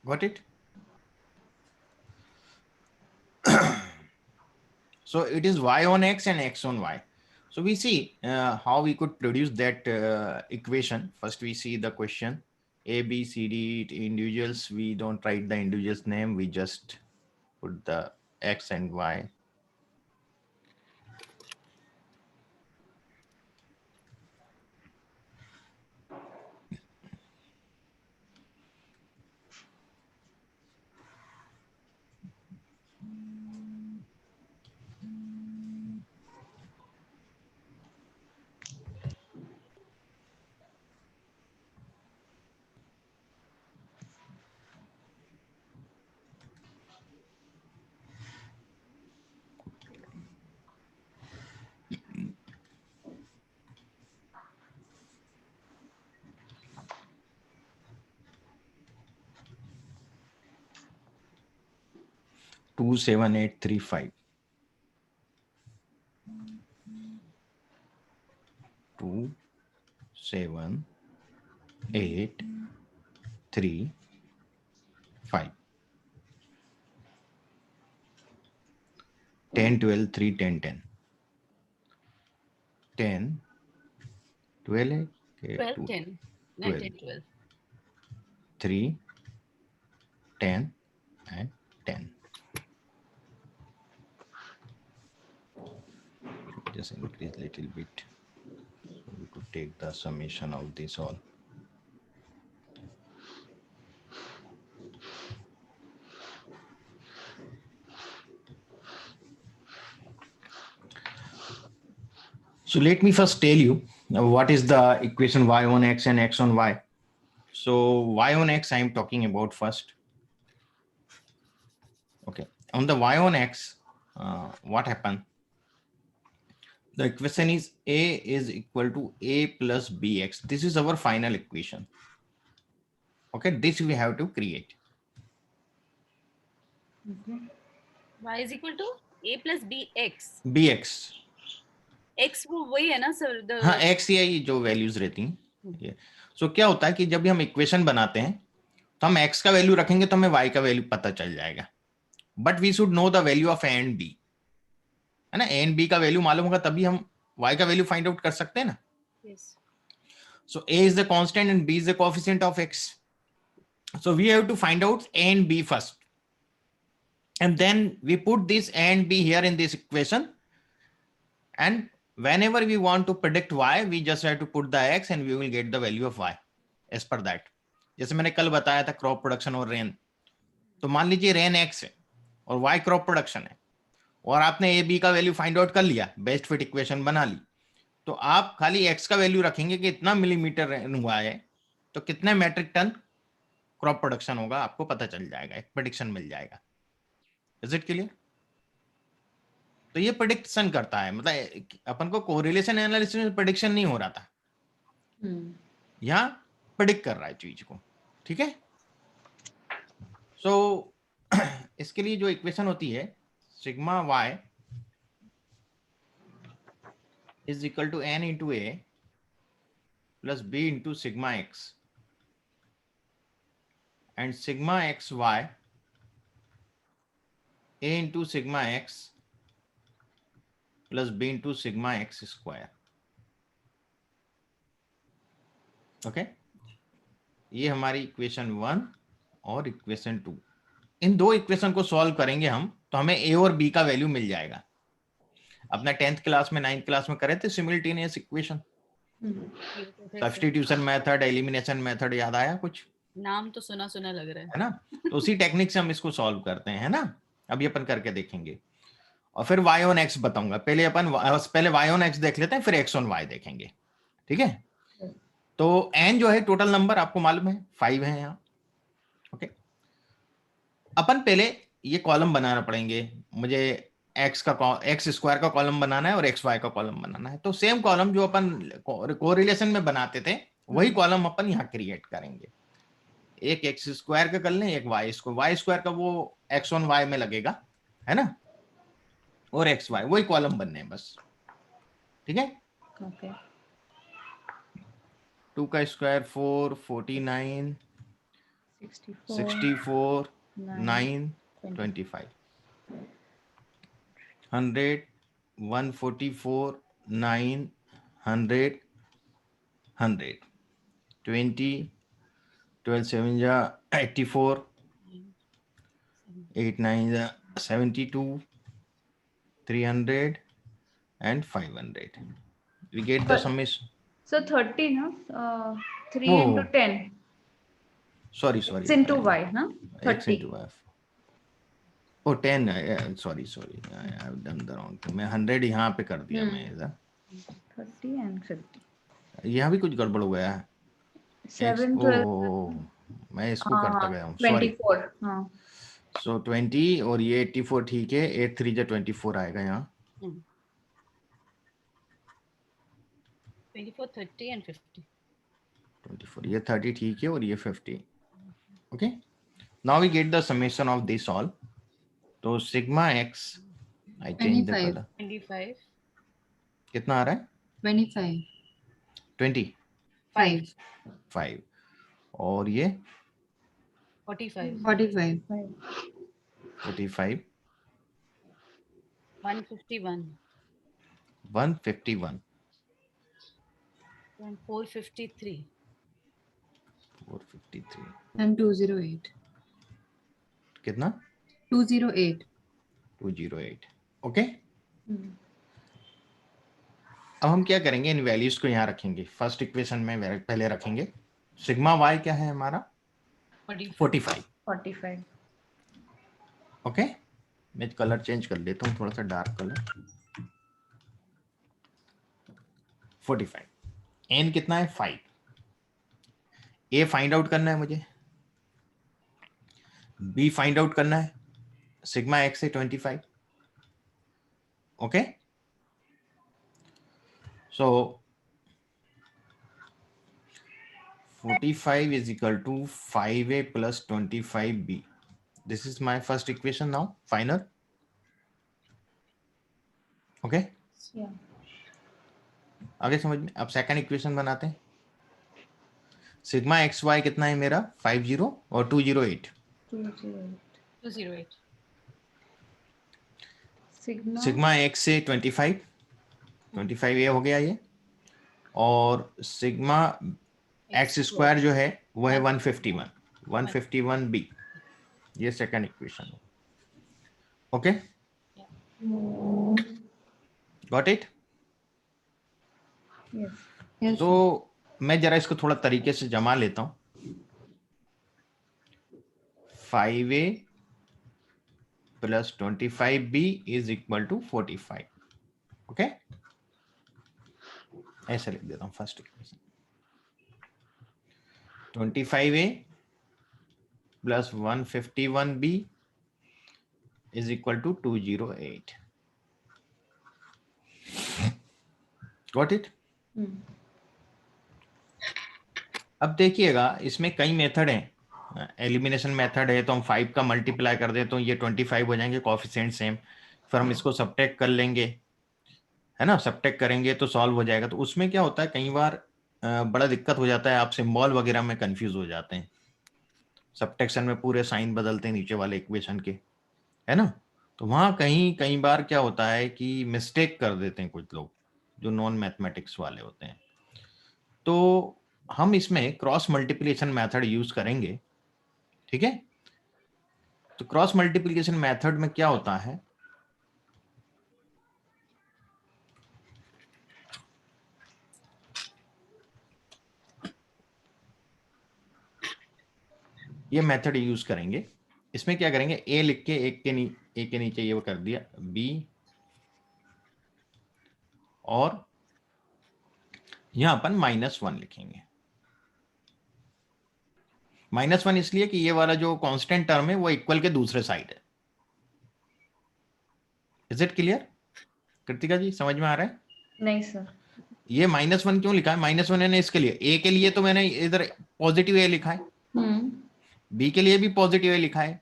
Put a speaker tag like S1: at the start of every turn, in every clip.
S1: Got it? So it is y on x and x on y. So we see how we could produce that equation. First we see the question. A, B, C, D individuals. We don't write the individual's name. We just put the x and y. Two, 7, 8, 3, 5. 2, 7, 8, 3, 5. 10, 12, 3, 10, 10. 10, 12,
S2: 12, 10.
S1: 12,
S2: 10, 12.
S1: 3, 10, and 10. Just increase a little bit. So we could take the summation of this all. So let me first tell you what is the equation y on x and x on y. So y on x I am talking about first. Okay, on the y on x, what happened? The equation is a is equal to a plus bx. This is our final equation. Okay, this we have to create.
S2: Y is equal to A plus BX.
S1: bx.
S2: X वो वही है ना sir?
S1: हाँ, x या ये जो values रहती हैं. सो क्या होता है कि जब भी हम इक्वेशन बनाते हैं तो हम x का वैल्यू रखेंगे तो हमें y का वैल्यू पता चल जाएगा. But we should know the value of a and b, है ना. a एंड b का वैल्यू मालूम होगा तभी हम y का वैल्यू फाइंड आउट कर सकते हैं ना. सो a is the constant and b is the coefficient of x. So we have to find out a and b first, and then we put this a and b here in this equation, and whenever we want to predict y we just have to put the x and we will get the value of y as per that. जैसे मैंने कल बताया था crop production और rain, तो मान लीजिए rain x है और y क्रॉप प्रोडक्शन है और आपने ए बी का वैल्यू फाइंड आउट कर लिया, बेस्ट फिट इक्वेशन बना ली, तो आप खाली x का वैल्यू रखेंगे कि इतना मिलीमीटर रेन हुआ है तो कितने मैट्रिक टन क्रॉप प्रोडक्शन होगा, आपको पता चल जाएगा, एक प्रेडिक्शन मिल जाएगा. Is it clear? तो ये प्रेडिक्शन करता है, मतलब अपन को कोरिलेशन एनालिसिस में प्रेडिक्शन नहीं हो रहा था, यहाँ प्रेडिक्ट कर रहा है चीज को. ठीक है. सो इसके लिए जो इक्वेशन होती है sigma y is equal to n into a plus b into sigma x and sigma x y a into sigma x plus b into sigma x square. Okay, ये हमारी इक्वेशन 1 और इक्वेशन 2. इन दो equation को solve करेंगे हम तो हमें a और b का वैल्यू मिल जाएगा. अपना 10th क्लास में 9th क्लास में करे थे simultaneous equation, substitution method, elimination method, याद आया कुछ?
S2: नाम तो सुना सुना लग रहा
S1: है ना. तो उसी टेक्निक से हम इसको सॉल्व करते हैं, है ना. अभी अपन करके देखेंगे और फिर y on x बताऊंगा. पहले y on x देख लेते हैं, फिर x on y देखेंगे. ठीक है. तो n जो है टोटल नंबर आपको मालूम है 5 है यहाँ. ओके, अपन पहले ये कॉलम बनाना पड़ेंगे. मुझे x स्क्वायर का कॉलम बनाना है और xy का कॉलम बनाना है. तो सेम कॉलम जो अपन कोरिलेशन में बनाते थे वही कॉलम अपन यहाँ क्रिएट करेंगे. एक एक्स स्क्वायर का कर लें, एक वाई स्क्वायर का वो एक्स ऑन वाई में लगेगा, है ना, और एक्स वाई वही कॉलम बनने हैं बस. ठीक है.
S2: ओके.
S1: 2 का square 4, 49, 64 9 25 100 144 9 100 100 20 12 7 ja 84 8 9 ja 72 300 and 500. We get the summation.
S3: So 30, no? 3
S1: Oh.
S3: into 10.
S1: Sorry.
S3: X into y, huh?
S1: X
S3: 30.
S1: into y. Oh 10. Sorry. I have done the wrong thing. मैं 100 यहाँ पे कर दिया मैं इधर.
S3: 30 and 50.
S1: यहाँ भी कुछ गड़बड़ हो गया है.
S3: 7
S1: X,
S3: 12.
S1: मैं इसको करता गया हूँ. Sorry.
S3: 24. हाँ.
S1: So 20 और ये 84 ठीक है. 8 3 जा 24 आएगा यहाँ.
S2: 24, 30 and 50.
S1: 24. ये 30 ठीक है और ये 50. Okay. Now we get the summation of this all. तो sigma x, I change the
S4: 25.
S1: color.
S2: 25,
S1: कितना आ रहा है?
S4: 25.
S1: 20.
S4: 5.
S1: 5. और ये
S2: 45,
S4: 45.
S1: 45.
S2: 151,
S1: 151.
S2: and 453.
S1: 453.
S4: And 208.
S1: कितना?
S4: 208.
S1: 208. ओके. अब हम क्या करेंगे? इन वैल्यूज को यहाँ रखेंगे. फर्स्ट इक्वेशन में पहले रखेंगे. सिग्मा वाई क्या है हमारा? 45.
S3: 45.
S1: ओके. मैं कलर चेंज कर लेता हूँ, थोड़ा सा डार्क कलर. 45. एन कितना है? 5. ए फाइंड आउट करना है मुझे. बी फाइंड आउट करना है. सिग्मा एक्स है 25. Okay. So 45 is equal to 5a plus 25b. This is my first equation now. Final. Okay.
S3: Yeah.
S1: आगे समझ में. अब सेकंड इक्वेशन बनाते हैं. सिग्मा एक्स वाई कितना है मेरा? 50 और 208.
S3: 208.
S2: 208.
S1: सिग्मा एक्स से 25 ए हो गया ये. और सिग्मा एक्स स्क्वायर जो है वो है 151 बी. ये सेकंड इक्वेशन है. Okay. Got it.
S3: Yes.
S4: Yes.
S1: तो मैं जरा इसको थोड़ा तरीके से जमा लेता हूं. 5a plus 25b is equal to 45. Okay. ऐसे लिख देता हूं first equation. 25a plus 151b is equal to 208. Got it? अब देखिएगा इसमें कई मेथड हैं. एलिमिनेशन मेथड है तो हम 5 का मल्टीप्लाई कर दें तो ये 25 हो जाएंगे. Coefficient same. फिर हम इसको सबट्रैक्ट कर लेंगे, है ना. सबट्रैक्ट करेंगे तो सॉल्व हो जाएगा. तो उसमें क्या होता है, कई बार बड़ा दिक्कत हो जाता है. आप सिंबल वगैरह में कंफ्यूज हो जाते हैं. सबट्रैक्शन में पूरे साइन बदलते हैं नीचे वाले इक्वेशन के, है ना. तो वहाँ कई बार क्या होता है कि मिस्टेक कर देते हैं कुछ लोग जो नॉन मैथमेटिक्स वाले होते हैं. तो हम इसमें क्रॉस मल्टीप्लिकेशन मेथड यूज करेंगे. ठीक है. तो क्रॉस मल्टीप्लिकेशन मेथड में क्या होता है, ये मेथड यूज करेंगे. इसमें क्या करेंगे, ए लिख के ए के नीचे ये वो कर दिया बी, और यहां अपन -1 लिखेंगे. -1 इसलिए कि ये वाला जो कांस्टेंट टर्म है वो इक्वल के दूसरे साइड है. इज इट क्लियर कृतिका जी? समझ में आ रहा है?
S3: नहीं सर.
S1: ये -1 क्यों लिखा है? -1 है ना इसके लिए. ए के लिए तो मैंने इधर पॉजिटिव ए लिखा है, बी के लिए भी पॉजिटिव ए लिखा है,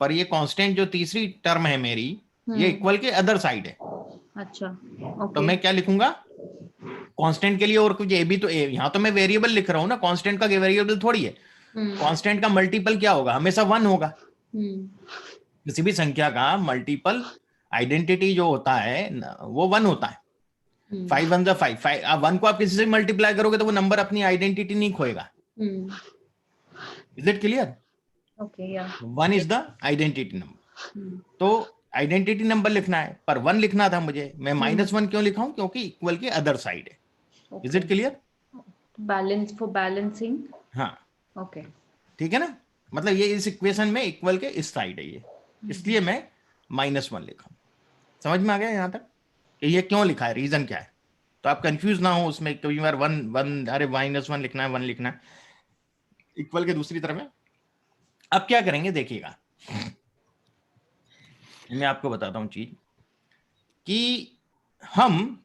S1: पर ये कांस्टेंट जो तीसरी टर्म है मेरी, ये इक्वल के अदर साइड है.
S3: अच्छा.
S1: तो मैं क्या लिखूंगा कांस्टेंट के लिए, और कुछ ए भी तो ए, यहां तो मैं वेरिएबल लिख रहा हूं ना, कांस्टेंट का वेरिएबल थोड़ी है. कांस्टेंट का मल्टीपल क्या होगा? हमेशा 1 होगा। किसी भी संख्या का मल्टीपल आइडेंटिटी जो होता है वो 1 होता है। 5 1 5 5, आप 1 को आप किसी से मल्टीप्लाई करोगे तो वो नंबर अपनी आइडेंटिटी नहीं खोएगा। Is it clear?
S3: Okay, yeah.
S1: 1 is the identity number. तो आइडेंटिटी नंबर लिखना है, पर 1 लिखना था मुझे, मैं -1 क्यों लिखा हूं? क्योंकि इक्वल के अदर साइड है। Is it
S3: Okay.
S1: Clear?
S3: Balance for balancing.
S1: हाँ,
S3: Okay.
S1: ठीक है ना? मतलब ये इस इक्वेशन में इक्वल के इस साइड है ये, इसलिए मैं -1 लिखा। समझ में आ गया यहाँ तक कि ये क्यों लिखा है, रीजन क्या है? तो आप कंफ्यूज ना हो उसमें, कई बार 1 अरे -1 लिखना है, 1 लिखना है, इक्वल के दूसरी तरफ है। अब क्या करेंगे देखिएगा, मैं आपको बताता हूं चीज कि हम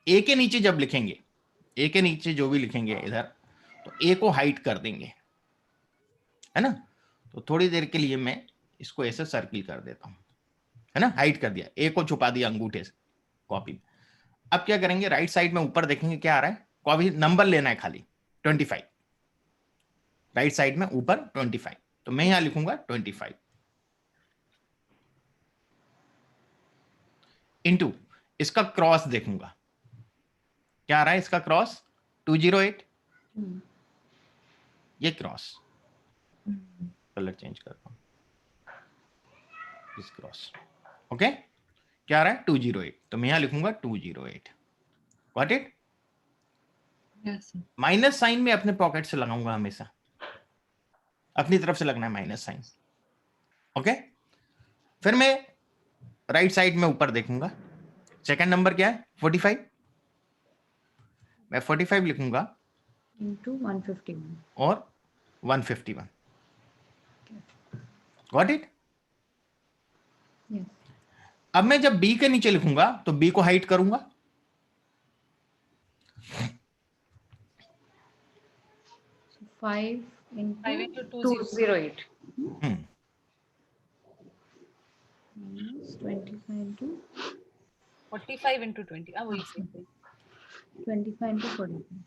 S1: ए के नीचे जब लिखेंगे, ए के नीचे जो भी लिखेंगे इधर, तो ए को हाइड कर देंगे, है ना? तो थोड़ी देर के लिए मैं इसको ऐसे सर्किल कर देता हूं, है ना? हाइड कर दिया, ए को छुपा दिया अंगूठे से कॉपी में। अब क्या करेंगे, राइट साइड में ऊपर देखेंगे क्या आ रहा है, कॉपी नंबर लेना है खाली 25, राइट साइड में ऊपर 25, तो मैं यहां लिखूंगा 25 इंटू इसका क्रॉस देखूंगा क्या आ रहा है, इसका क्रॉस 208, ये क्रॉस, कलर चेंज करता हूं, इस क्रॉस, ओके, क्या आ रहा है 208, तो मैं यहां लिखूंगा 208। What it?
S4: Yes, sir.
S1: Minus sign में अपने पॉकेट से लगाऊंगा, हमेशा अपनी तरफ से लगना है माइनस साइन, ओके। फिर मैं राइट साइड में ऊपर देखूंगा, सेकंड नंबर क्या है 45, मैं 45 लिखूंगा
S3: Into 151.
S1: और 151। Got it?
S3: Yes.
S1: अब मैं जब बी के नीचे लिखूंगा तो बी को हाइड करूंगा,
S3: So 5
S2: 5
S3: into
S2: into
S3: 208.
S1: हम्म,
S3: Minus 25 into
S2: 45 into 20. Ah, वही same thing.
S3: 25 into 45.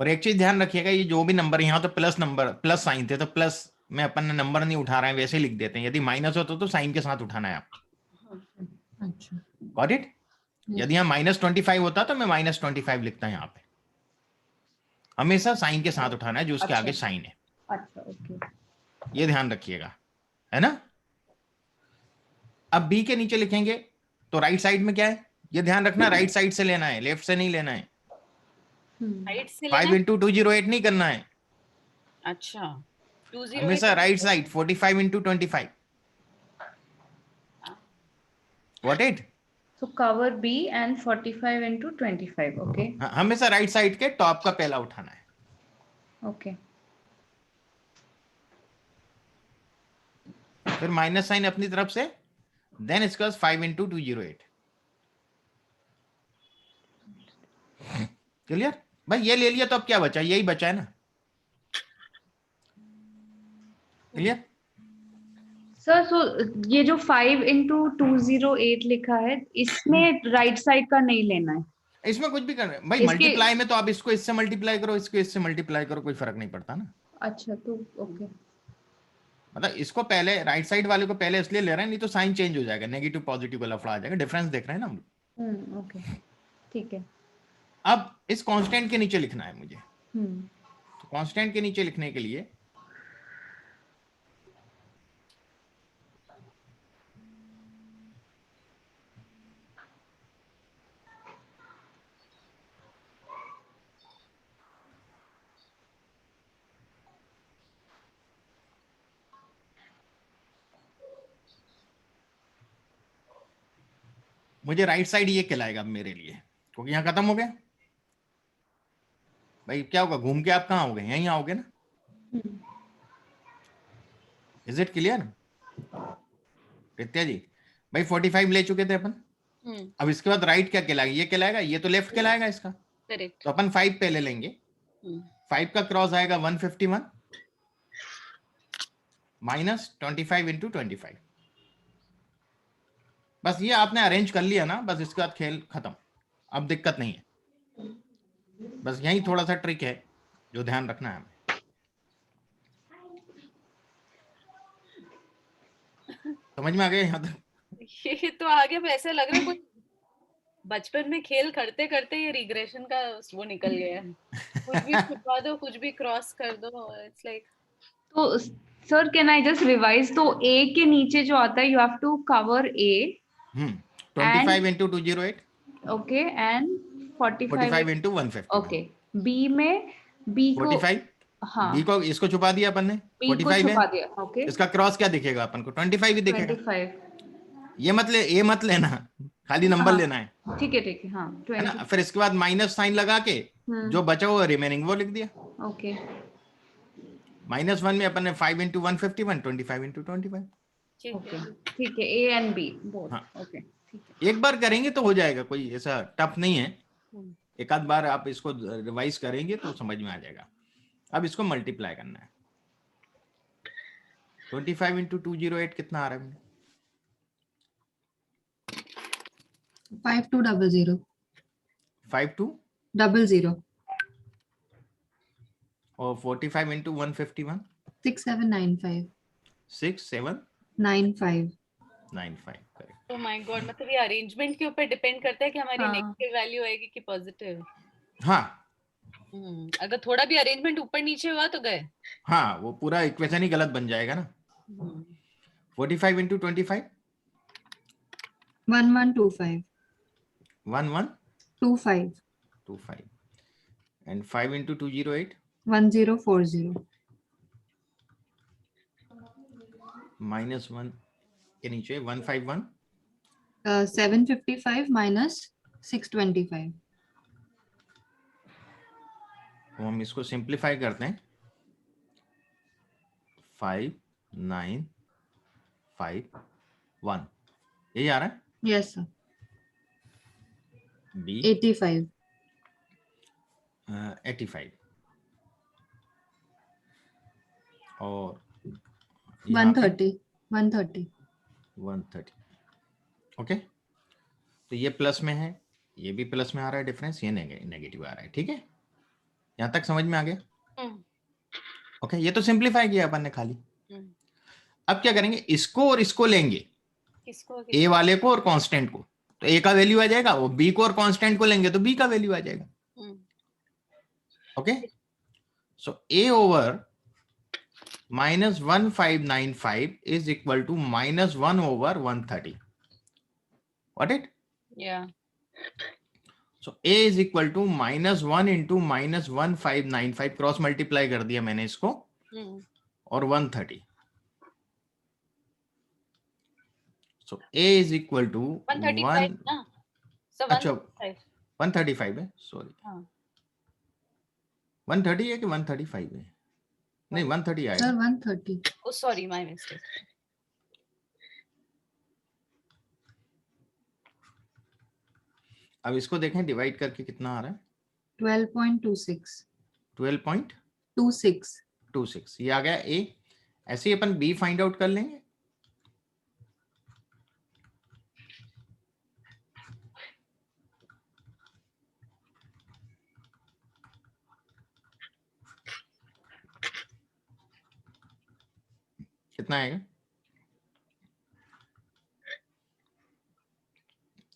S1: और एक चीज ध्यान रखिएगा, ये जो भी नंबर यहां तो प्लस नंबर, प्लस साइन थे तो प्लस, मैं अपन ने नंबर नहीं उठा रहे हैं, वैसे ही लिख देते हैं। यदि माइनस होता तो साइन के साथ उठाना है आप।
S4: अच्छा।
S1: Got it? यदि यहाँ -25 होता तो मैं -25 लिखता यहाँ पे, हमेशा साइन के साथ उठाना है जो उसके
S3: अच्छा।
S1: आगे साइन है,
S3: अच्छा, okay.
S1: ये ध्यान रखिएगा, है ना? अब बी के नीचे लिखेंगे तो राइट साइड में क्या है, ये ध्यान रखना, राइट साइड से लेना है, लेफ्ट से नहीं लेना है।
S2: Right से
S1: 5
S2: लेना है?
S1: इंटू 208 नहीं करना है,
S2: अच्छा 208
S1: हमेशा right side 45 into 25। What it?
S3: So cover B and 45 into 25. Okay.
S1: हमेशा राइट साइड के टॉप का पहला उठाना है।
S3: Okay.
S1: फिर माइनस साइन अपनी तरफ से, देन इसका 5 इंटू 208। क्लियर भाई? ये ले लिया तो अब क्या बचा, यही बचा है ना। क्लियर?
S3: सर, सो ये जो 5 into 208 लिखा है, इसमें राइट साइड का नहीं लेना है।
S1: इसमें कुछ भी करना है भाई,
S3: इसके-
S1: मल्टीप्लाई में तो आप इसको इससे मल्टीप्लाई करो, इसको इससे मल्टीप्लाई करो, कोई फर्क नहीं पड़ता ना।
S3: अच्छा, तो ओके।
S1: मतलब इसको पहले राइट साइड वाले को पहले इसलिए ले रहे हैं, नहीं तो साइन चेंज हो जाएगा, नेगेटिव पॉजिटिव वाला लफड़ा आ जाएगा। डिफरेंस देख रहे हैं ना हम लोग।
S3: ओके, ठीक है।
S1: अब इस कांस्टेंट के नीचे लिखना है मुझे,
S3: हम्म
S1: तो कांस्टेंट के नीचे लिखने के लिए मुझे राइट साइड ये कहलाएगा अब मेरे लिए, क्योंकि यहां खत्म हो गया भाई। क्या होगा, घूम के आप कहाँ आओगे, यहीं आओगे ना। इज इट क्लियर प्रीत्या जी? भाई 45 ले चुके थे अपन, अब इसके बाद राइट क्या कहलाएगा, ये कहलाएगा, ये तो लेफ्ट कहलाएगा इसका।
S2: करेक्ट।
S1: तो अपन 5 पहले लेंगे, 5 का क्रॉस आएगा 151 माइनस 25 इंटू 25। बस ये आपने अरेंज कर लिया ना, बस इसके बाद खेल खत्म, अब दिक्कत नहीं है। बस यही थोड़ा सा ट्रिक है जो ध्यान रखना है हमें। समझ में आ गया यहाँ तक?
S2: ये तो आगे पे ऐसे लग रहा है कुछ बचपन में खेल करते करते ये रिग्रेशन का वो निकल गया है। कुछ भी छुपा दो, कुछ भी क्रॉस कर दो, इट्स लाइक।
S3: तो sir can I just revise, तो ए के नीचे जो आता है you have to cover A
S1: 25 into 208,
S3: okay and 45
S1: 45 into 151,
S3: okay. B में बी को
S1: 45,
S3: हाँ
S1: बी को इसको छुपा दिया अपन ने,
S3: बी को
S1: 45
S3: छुपा
S1: है,
S3: दिया ओके।
S1: इसका क्रॉस क्या दिखेगा अपन को? 25 ही दिखेगा।
S3: 25
S1: ये मत लेना, खाली नंबर
S3: हाँ
S1: लेना है
S3: ठीक है हाँ
S1: ना?
S3: 20
S1: फिर इसके बाद माइनस साइन लगा के जो बचा हुआ रिमेनिंग वो लिख दिया।
S3: ओके
S1: -1 में अपन ने 5 into 151, 25 into 25।
S3: ओके ठीक है ए एंड बी बोथ
S1: हाँ।
S3: ओके ठीक है।
S1: एक बार करेंगे तो हो जाएगा, कोई ऐसा टफ नहीं है। एक आध बार आप इसको रिवाइज करेंगे तो समझ में आ जाएगा। अब इसको मल्टीप्लाई करना है। 25 into 208 कितना आ रहा है?
S4: 5200
S1: 5200
S4: 00
S1: और 45 into 151
S4: 6795
S1: 6795
S4: 95
S1: correct.
S2: Oh my God, मतलब ये अरेंजमेंट के ऊपर डिपेंड करता है कि हमारी
S3: हाँ।
S2: नेगेटिव वैल्यू आएगी कि पॉजिटिव।
S1: हाँ
S2: अगर थोड़ा भी अरेंजमेंट ऊपर नीचे हुआ तो गए।
S1: हाँ, वो पूरा इक्वेशन ही गलत बन जाएगा ना। 45 into 25
S4: 1125
S1: 1125
S4: 25
S1: and 5 into 208
S4: 1040
S1: -1 के नीचे 151
S4: 755 minus 625
S1: तो हम इसको सिंप्लीफाई करते हैं। 5 9 5 1 यही आ रहा है।
S4: yes sir
S1: बी
S4: 85
S1: 85 और यहाँ पे
S4: 130
S1: 130। ओके, तो ये प्लस में है, ये भी प्लस में आ रहा है डिफरेंस, ये नेगेटिव आ रहा है। ठीक है, यहाँ तक समझ में आ गया? ओके, ये तो सिंप्लीफाई किया अपन ने खाली। अब क्या करेंगे, इसको और इसको लेंगे,
S2: किसको
S1: ए वाले को और कांस्टेंट को, तो ए का वैल्यू आ जाएगा, वो बी को और कांस्टेंट को लेंगे तो बी का वैल्यू आ जाएगा। Okay, so A over -1595 is equal to -1 over 130. Got it?
S2: या
S1: So a is equal to -1 into -1595, cross multiply कर दिया मैंने इसको, और 130. So a is equal to
S2: 135 ना, so
S1: अच्छा
S2: 135
S1: 135 है, सॉरी
S2: हाँ
S1: 130 है कि 135 है? नहीं 130 आएगा।
S4: sir 130
S2: oh sorry my mistake।
S1: अब इसको देखें डिवाइड करके कितना आ रहा है?
S4: 12.26
S1: 12.26, ये आ गया a। ऐसे ही अपन b फाइंड आउट कर लेंगे। कितना आएगा?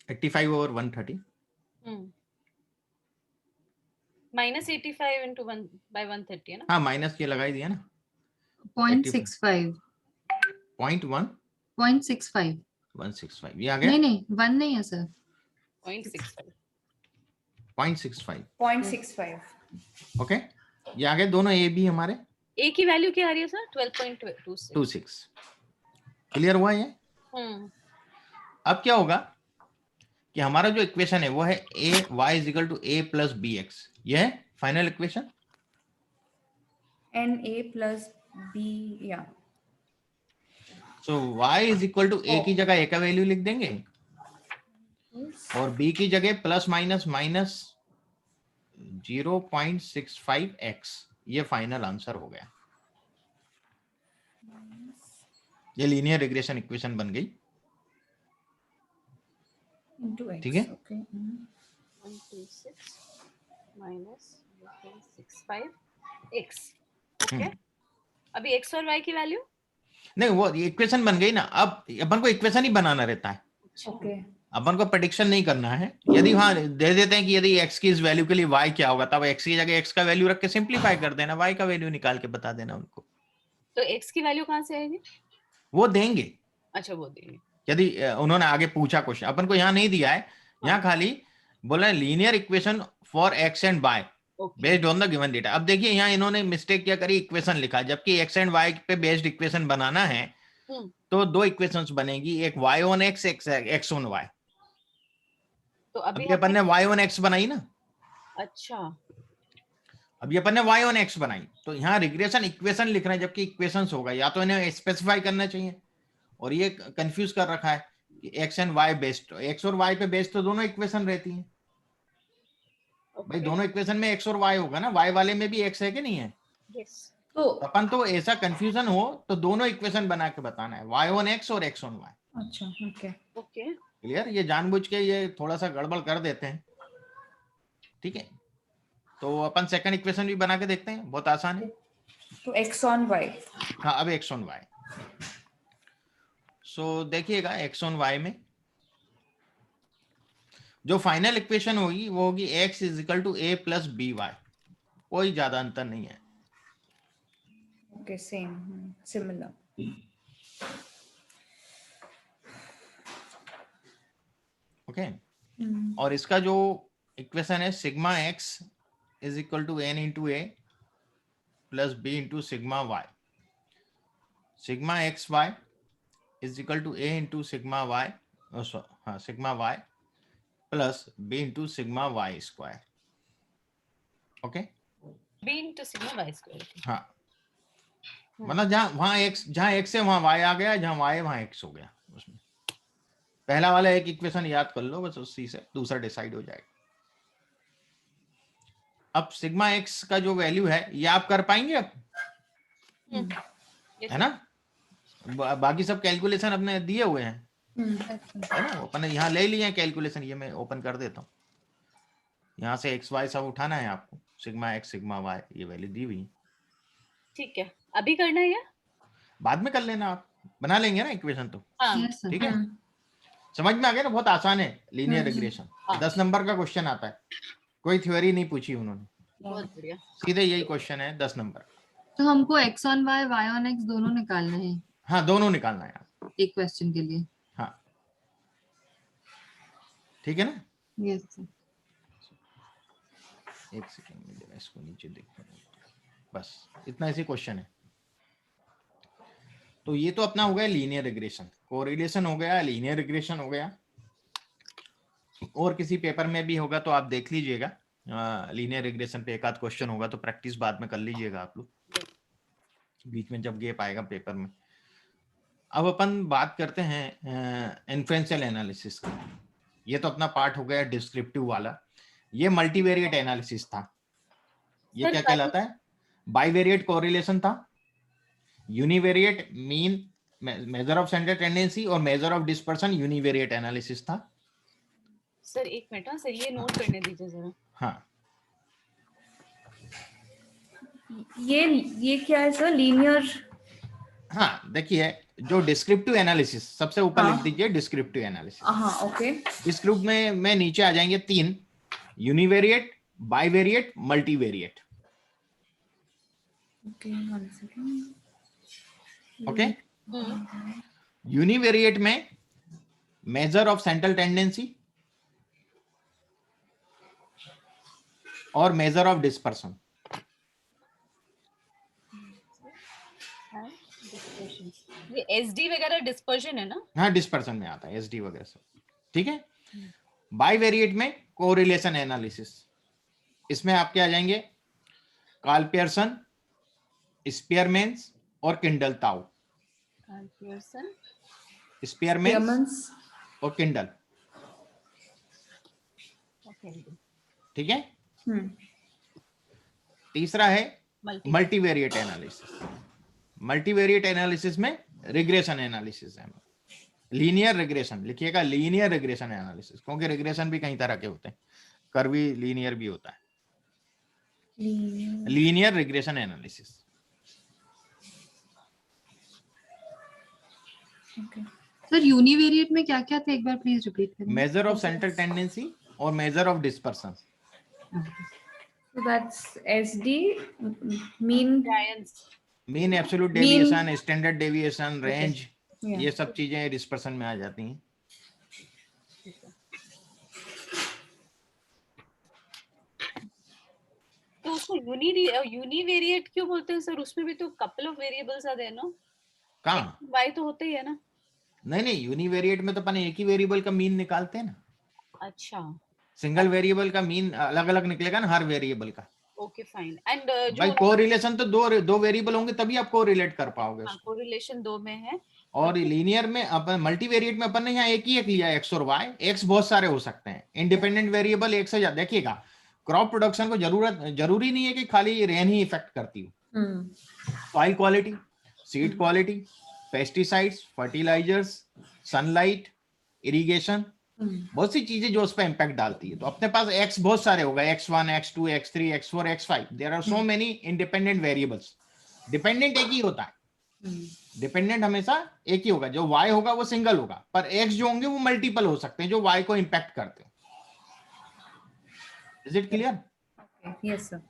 S1: 85 over 130।
S2: -85 into 1 by 130 है ना।
S1: हाँ, माइनस ये लगा ही दिया ना।
S4: 0.65
S1: 0.1
S4: 0.65
S1: 165, ये आ गया।
S4: नहीं 1 नहीं है सर
S2: 0.65
S1: 0.65।
S3: 0.65
S1: ओके, ये आ गए दोनों ए बी हमारे।
S2: ए की वैल्यू क्या आ रही है सर? 12.26।
S1: 26 क्लियर हुआ ये? अब क्या होगा कि हमारा जो इक्वेशन है वो है a y is equal to a plus bx, ये है final equation.
S3: and a plus b yeah
S1: so y is equal to a की जगह a का वैल्यू लिख देंगे और b की जगह प्लस माइनस माइनस 0.65x, ये फाइनल आंसर हो गया। ये लीनियर रिग्रेशन इक्वेशन बन गई।
S3: into x
S1: ठीक है,
S3: okay
S2: 126 minus 0.65 x ओके अभी x और y की वैल्यू
S1: नहीं, वो इक्वेशन बन गई ना, अब अपन को इक्वेशन ही बनाना रहता है,
S3: ओके
S1: अपन को प्रेडिक्शन नहीं करना है। यदि वहां दे देते हैं कि यदि x की इस वैल्यू के लिए y क्या होगा, तब x की जगह x का वैल्यू रख के सिंपलीफाई कर देना, y का वैल्यू निकाल के बता देना उनको,
S2: तो x की वैल्यू कहाँ से आएगी?
S1: वो देंगे।
S2: अच्छा वो देंगे।
S1: यदि उन्होंने आगे पूछा क्वेश्चन, अपन को यहाँ नहीं दिया है, यहाँ खाली बोला linear equation for x and y based on the given data. अब देखिए यहाँ इन्होंने मिस्टेक क्या करी, इक्वेशन लिखा, जबकि x एंड y पे बेस्ड इक्वेशन बनाना है तो दो इक्वेशंस बनेगी, एक y ऑन x, एक x ऑन y।
S2: तो अभी
S1: अपन ने y ऑन x बनाई ना,
S2: अच्छा
S1: अभी अपन ने y ऑन x बनाई, तो यहाँ रिग्रेशन इक्वेशन लिखना है, जबकि इक्वेशंस होगा, या तो इन्हें स्पेसिफाई करना चाहिए, और ये कंफ्यूज कर रखा है कि x and y based, x और y पे बेस्ड तो दोनों इक्वेशन रहती हैं। भाई दोनों इक्वेशन में x और y होगा ना, y वाले में भी x है कि नहीं है?
S2: यस
S3: तो
S1: अपन तो ऐसा कंफ्यूजन हो तो दोनों इक्वेशन बना के बताना है, y ऑन x और x ऑन y।
S3: अच्छा ओके
S2: ओके
S1: क्लियर? ये जानबूझ के ये थोड़ा सा गड़बड़ कर देते हैं, ठीक है। तो अपन सेकंड इक्वेशन भी बना के देखते हैं, बहुत आसान है।
S3: तो x ऑन y
S1: हाँ, अब x ऑन y। सो देखिएगा x ऑन y में जो फाइनल इक्वेशन होगी वो होगी x is equal to a plus b y, कोई ज्यादा अंतर नहीं है।
S3: ओके सेम सिमिलर
S1: ओके और इसका जो इक्वेशन है sigma x is equal to n into a plus b into sigma y, sigma x y is equal to a into sigma y, हाँ sigma y plus b into sigma y square. Okay
S2: b into sigma y square
S1: हाँ, मतलब जहाँ x है वहां y आ गया, जहाँ y है वहां x हो गया। उसमें पहला वाला एक इक्वेशन याद कर लो बस, उसी से दूसरा डिसाइड हो जाएगा। अब सिग्मा x का जो वैल्यू है ये आप कर पाएंगे अब, है ना? बाकी सब कैलकुलेशन अपने दिए हुए हैं, है ना? अपन ने यहाँ ले लिए हैं कैलकुलेशन, ये मैं ओपन कर देता हूँ। यहाँ से एक्स वाई सब उठाना है आपको, सिग्मा एक्स सिग्मा वाई ये वैल्यू दी हुई है।
S2: ठीक है अभी करना है या
S1: बाद में कर लेना, आप बना लेंगे ना इक्वेशन तो,
S2: हाँ
S4: Yes, sir.
S1: ठीक है। समझ में आ गया ना, बहुत आसान है लीनियर रिग्रेशन। 10 नंबर का क्वेश्चन आता है, कोई थ्योरी नहीं पूछी उन्होंने,
S2: बहुत बढ़िया
S1: सीधे यही क्वेश्चन है 10 नंबर।
S4: तो हमको x on y, y on x दोनों निकालना है
S1: हाँ दोनों निकालना है आप,
S4: एक क्वेश्चन के लिए।
S1: हाँ ठीक है ना।
S4: Yes sir.
S1: एक सेकंड में जरा इसको नीचे देखते हैं, बस इतना ऐसी क्वेश्चन है। तो ये तो अपना हो गया लीनियर रिग्रेशन, कोरिलेशन हो गया, लीनियर रिग्रेशन हो गया, और किसी पेपर में भी होगा तो आप देख लीजिएगा, लीनियर रिग्रेशन पे एक आध क्वेश्चन होगा तो प्रैक्टिस बाद में कर लीजिएगा आप लोग, बीच में जब गैप आएगा पेपर में। अब अपन बात करते हैं इन्फ्रेंशियल एनालिसिस का। ये तो अपना पार्ट हो गया डिस्क्रिप्टिव वाला। ये मल्टीवेरिएट एनालिसिस था, ये क्या कहलाता है? बाइवेरिएट कोरिलेशन था, univariate mean measure of centre tendency और measure of dispersion univariate analysis था।
S2: सर एक मिनट हाँ सर ये नोट करने दीजिए जरा।
S1: हाँ
S3: ये क्या है सर लीनियर?
S1: हाँ देखिए, जो डिस्क्रिप्टिव एनालिसिस सबसे ऊपर
S3: हाँ।
S1: लिख दीजिए, डिस्क्रिप्टिव एनालिसिस।
S3: हाँ ओके
S1: इस ग्रुप में नीचे आ जाएंगे 3, univariate, bivariate, multivariate.
S3: Okay 1 second.
S1: Okay univariate में मेजर ऑफ सेंट्रल टेंडेंसी और मेजर ऑफ डिस्पर्सन।
S2: ये एसडी वगैरह डिस्पर्शन है ना?
S1: हाँ डिस्पर्सन में आता है एसडी वगैरह सब, ठीक है। बाइवेरिएट में कोरिलेशन एनालिसिस, इसमें आपके आ जाएंगे कार्ल पियर्सन, स्पीयरमैन्स और किंडल ताऊ।
S2: कार्ल पियर्सन,
S1: स्पीयरमैन्स और किंडल,
S2: ओके
S1: ठीक है। तीसरा है मल्टीवेरिएट एनालिसिस। मल्टीवेरिएट एनालिसिस में रिग्रेशन एनालिसिस है, लीनियर रिग्रेशन लिखिएगा, लीनियर रिग्रेशन एनालिसिस, क्योंकि रिग्रेशन भी कई तरह के होते हैं, कर्वी लीनियर भी होता है। Linear regression analysis.
S4: Sir univariate में क्या क्या था, एक बार प्लीज रिपीट करें।
S1: मेजर ऑफ सेंट्रल टेंडेंसी और measure of dispersion.
S3: So that's SD, mean,
S2: Variance.
S1: Mean, absolute
S3: Mean.
S1: Deviation, standard deviation,
S3: Okay.
S1: Range,
S3: yeah.
S1: ये सब चीजें डिस्पर्सन में आ जाती हैं।
S2: तो उसको यूनिवेरिएट क्यों बोलते हैं सर? उसमें भी तो कपल ऑफ वेरिएबल्स आते हैं ना?
S1: कहाँ?
S2: y तो होते ही है ना?
S1: नहीं, यूनिवेरिएट में तो अपन एक ही वेरिएबल का मीन निकालते हैं ना।
S2: अच्छा,
S1: सिंगल वेरिएबल का मीन अलग अलग निकलेगा ना हर वेरिएबल का।
S2: Okay fine. एंड
S1: भाई
S2: जो
S1: कोरिलेशन तो दो वेरिएबल होंगे तभी आप कोरिलेट कर पाओगे उसको।
S2: कोरिलेशन 2 में है।
S1: और लीनियर में अपन, मल्टीवेरिएट में अपन ने यहाँ एक ही एक लिया, एक्स और वाई। एक्स बहुत सारे हो सकते हैं, इंडिपेंडेंट वेरिएबल एक से ज्यादा। देखिएगा, क्रॉप प्रोडक्शन को जरूरी नहीं है कि खाली रेन ही इफेक्ट करती हो। Soil quality, seed quality, pesticides, fertilisers, sunlight, irrigation, बहुत सी चीजें जो उस पर इंपैक्ट डालती है। तो अपने पास एक्स बहुत सारे हो गए, x1, x2, x3, x4, x5। There are so many independent variables. Dependent एक ही होता है, डिपेंडेंट हमेशा एक ही होगा। जो y होगा वो सिंगल होगा, पर x जो होंगे वो मल्टीपल हो सकते हैं जो y को इंपैक्ट करते हैं। Is it clear?
S3: Yes sir.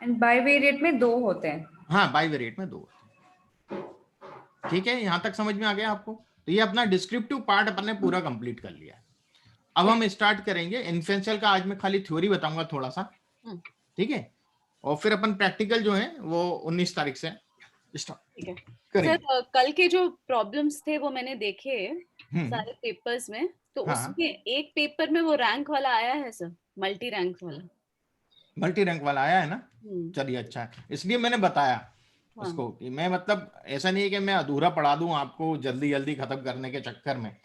S3: And bivariate में 2 होते हैं।
S1: हाँ, बाइवेरिएट में 2 होते हैं। ठीक है, यहां तक समझ में आ गया आपको? तो ये अपना डिस्क्रिप्टिव पार्ट अपन ने पूरा कंप्लीट कर लिया है। अब हम स्टार्ट करेंगे इन्फ्लुएंशियल का। आज मैं खाली थ्योरी बताऊंगा थोड़ा सा, ठीक है? और फिर अपन प्रैक्टिकल जो है वो 19 तारीख से
S2: ठीक है
S1: करेंगे।
S2: सर। कल के जो प्रॉब्लम्स थे वो मैंने देखे सारे पेपर्स में। तो
S1: हाँ।
S2: उसमें एक पेपर में वो रैंक वाला आया है सर, मल्टी रैंक वाला।
S1: मल्टी रैंक वाला आया है ना? चलिए अच्छा है, इसलिए मैंने बताया उसको कि मैं, मतलब ऐसा नहीं है कि मैं अधूरा पढ़ा दूं आपको जल्दी जल्दी खत्म करने के चक्कर में।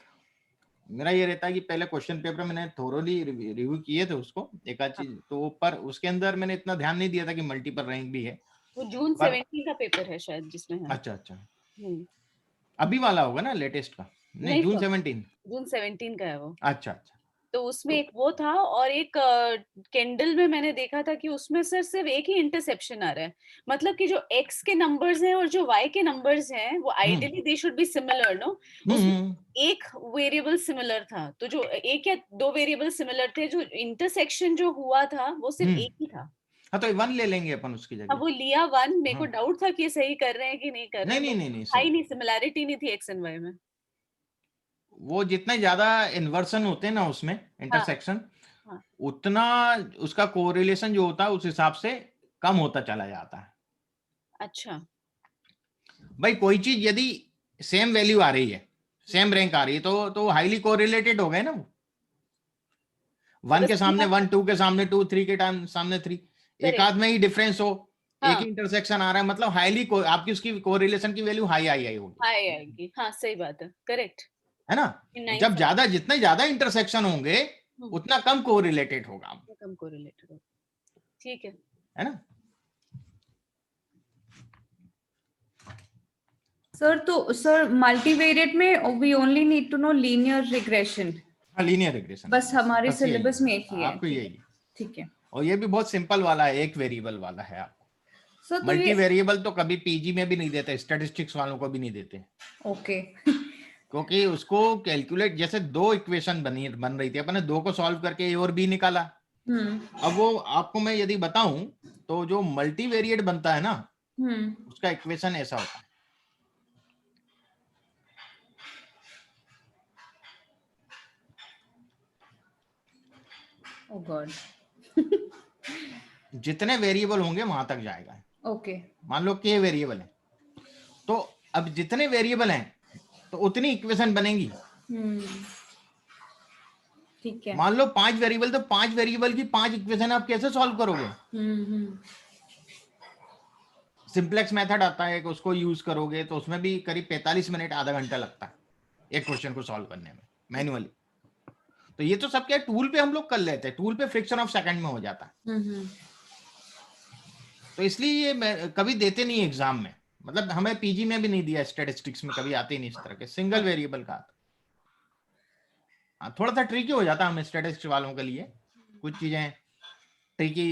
S1: मेरा ये रहता है कि पहले क्वेश्चन पेपर मैंने थोरोली रिव्यू किए थे उसको, एक आध चीज तो, पर उसके अंदर मैंने इतना ध्यान नहीं दिया था कि मल्टीपल रैंक भी है।
S2: वो जून 17 का पेपर है शायद जिसमें है।
S1: अच्छा, अभी वाला होगा ना लेटेस्ट का? नहीं, जून
S2: 17 का है वो।
S1: अच्छा।
S2: तो उसमें एक वो था और एक कैंडल में मैंने देखा था कि उसमें सिर्फ एक ही इंटरसेप्शन आ रहा है। मतलब कि जो x के नंबर्स हैं और जो y के नंबर्स हैं वो ideally they should be similar, no? उसमें एक वेरिएबल सिमिलर था, तो जो एक या 2 वेरिएबल सिमिलर थे, जो इंटरसेक्शन जो हुआ था वो सिर्फ एक ही था।
S1: हाँ, तो 1 ले लेंगे अपन उसकी जगह।
S2: अब वो लिया 1, मेरे को डाउट था कि ये सही कर रहे हैं कि नहीं कर रहे हैं। नहीं, सिमिलैरिटी नहीं थी x एंड y में।
S1: वो जितने ज्यादा इन्वर्सन होते हैं ना उसमें इंटरसेक्शन, उतना उसका कोरिलेशन जो होता है उस हिसाब से कम होता चला जाता है। अच्छा भाई, कोई चीज यदि सेम वैल्यू आ रही है, सेम रैंक आ रही है, तो हाईली कोरिलेटेड हो गए ना वो। 1 के सामने 1, 2 के सामने 2, 3 के टाइम सामने 3, एक आध में ही डिफरेंस हो, एक ही इंटरसेक्शन आ रहा है, मतलब हाईली आपकी उसकी कोरिलेशन की वैल्यू हाई होगी, हाई आएगी।
S2: हाँ, सही बात है, करेक्ट
S1: है ना? जब जितने ज्यादा इंटरसेक्शन होंगे उतना कम कोरिलेटेड होगा,
S2: ठीक
S1: है ना?
S3: सर मल्टीवेरिएट में we only need to know linear regression.
S1: हाँ, लीनियर रिग्रेशन
S3: बस हमारे सिलेबस में एक ही है।
S1: आपको यही,
S3: ठीक है।
S1: और ये भी बहुत सिंपल वाला है, एक वेरिएबल वाला है आपको। मल्टी वेरिएबल तो कभी पीजी में भी नहीं देते, स्टैटिस्टिक्स वालों को भी नहीं देते।
S3: ओके।
S1: क्योंकि उसको कैलकुलेट, जैसे 2 इक्वेशन बन रही थी, अपन ने 2 को सॉल्व करके ए और बी निकाला। अब वो आपको मैं यदि बताऊं तो जो मल्टीवेरिएट बनता है ना, उसका इक्वेशन ऐसा होता है।
S3: ओह गॉड।
S1: जितने वेरिएबल होंगे वहां तक जाएगा।
S3: ओके।
S1: मान लो k वेरिएबल है, तो अब जितने वेरिएबल हैं तो उतनी इक्वेशन बनेंगी।
S3: ठीक है।
S1: मान लो 5 वेरिएबल, तो 5 वेरिएबल की 5 इक्वेशन आप कैसे सॉल्व करोगे? सिंपलेक्स मेथड आता है, उसको यूज करोगे तो उसमें भी करीब 45 मिनट, आधा घंटा लगता है एक क्वेश्चन को सॉल्व करने में मैन्युअली। तो ये तो सब क्या टूल पे हम लोग कर लेते हैं, टूल पे फ्रैक्शन ऑफ सेकंड में हो जाता है। तो इसलिए ये कभी देते नहीं एग्जाम में, मतलब हमें पीजी में भी नहीं दिया, स्टैटिस्टिक्स में कभी आते ही नहीं इस तरह के सिंगल वेरिएबल का। हाँ, थोड़ा सा ट्रिकी हो जाता है हमें स्टैटिस्टिक्स वालों के लिए कुछ चीजें, ट्रिकी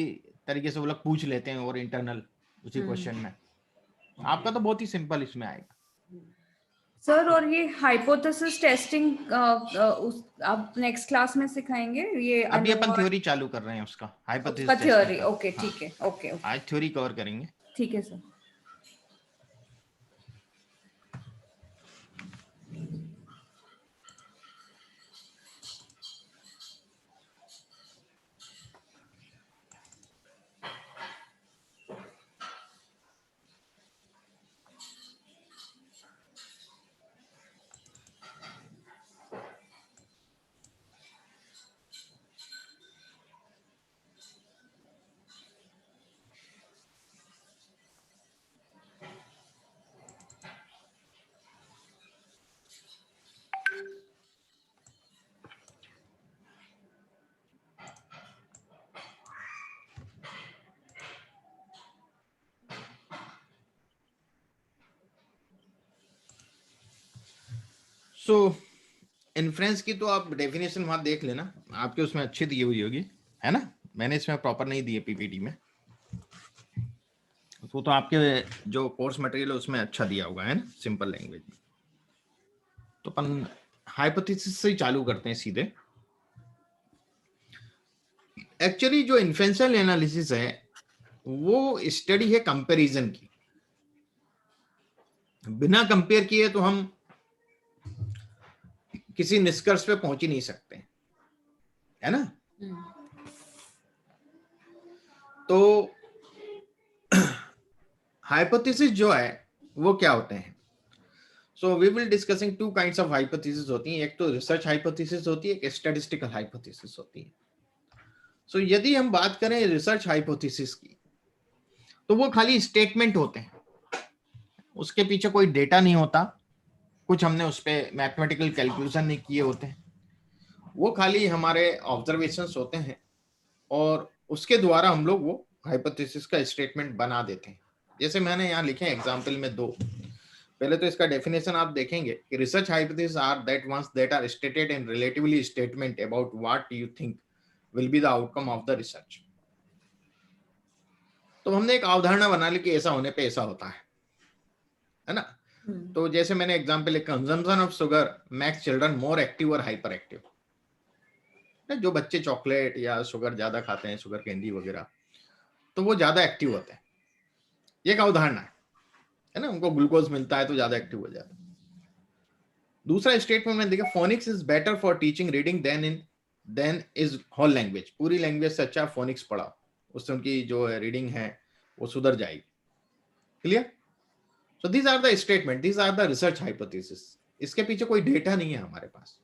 S1: तरीके से वो लोग पूछ लेते हैं और इंटरनल उसी क्वेश्चन में। आपका तो बहुत ही सिंपल इसमें आएगा।
S3: सर और ये हाइपोथेसिस टेस्टिंग आप नेक्स्ट क्लास में सिखाएंगे? ये
S1: अभी अपन
S3: ANOVA
S1: थ्योरी चालू कर रहे हैं उसका,
S3: उसका
S1: हाइपोथेसिस
S3: थ्योरी।
S1: टेस्टिंग
S3: ओके ठीक है, ओके ओके
S1: आज थ्योरी कवर करेंगे।
S3: ठीक है सर।
S1: सो इन्फ्रेंस की तो आप डेफिनेशन वहां देख लेना, आपके उसमें अच्छी दी हुई होगी, है ना। मैंने इसमें प्रॉपर नहीं दी है पीपीटी में, तो आपके जो कोर्स मटेरियल है उसमें अच्छा दिया होगा, है ना, सिंपल लैंग्वेज में। तो अपन हाइपोथेसिस से ही चालू करते हैं सीधे। एक्चुअली जो इन्फ्रेंशियल एनालिसिस है वो स्टडी है कंपैरिजन की। बिना कंपेयर किए तो हम किसी निष्कर्ष पे पहुंच ही नहीं सकते, है ना। तो हाइपोथेसिस जो है वो क्या होते हैं? So we will discussing two kinds of hypothesis होती हैं। एक तो रिसर्च हाइपोथेसिस होती है, एक स्टैटिस्टिकल हाइपोथेसिस होती है। सो यदि हम बात करें रिसर्च हाइपोथेसिस की, तो वो खाली स्टेटमेंट होते हैं, उसके पीछे कोई डेटा नहीं होता, कुछ हमने उस पर मैथमेटिकल कैलकुलेशन नहीं किए होते हैं, वो खाली हमारे ऑब्जर्वेशंस होते हैं और उसके द्वारा हम लोग वो हाइपोथेसिस का स्टेटमेंट बना देते हैं। जैसे मैंने यहाँ लिखे एग्जाम्पल में दो। पहले तो इसका डेफिनेशन आप देखेंगे कि research hypothesis are that ones that are stated in relatively statement about what you think will be the outcome of the research. तो हमने एक अवधारणा बना ली कि ऐसा होने पे ऐसा होता है ना। तो जैसे मैंने एग्जाम्पल लिखा, consumption of sugar makes children more active और हाइपर एक्टिव। जो बच्चे चॉकलेट या शुगर ज्यादा खाते हैं, शुगर कैंडी वगैरह, तो वो ज्यादा एक्टिव होते हैं। ये एक अवधारणा है ना, उनको ग्लूकोज मिलता है तो ज्यादा एक्टिव हो जाता है। दूसरा स्टेटमेंट में देखा, phonics is better for teaching reading than is whole language. पूरी लैंग्वेज से अच्छा फोनिक्स पढ़ाओ, उससे उनकी जो रीडिंग है वो सुधर जाएगी। Clear? So these are the statement, these are the research hypothesis. इसके पीछे कोई डेटा नहीं है हमारे पास।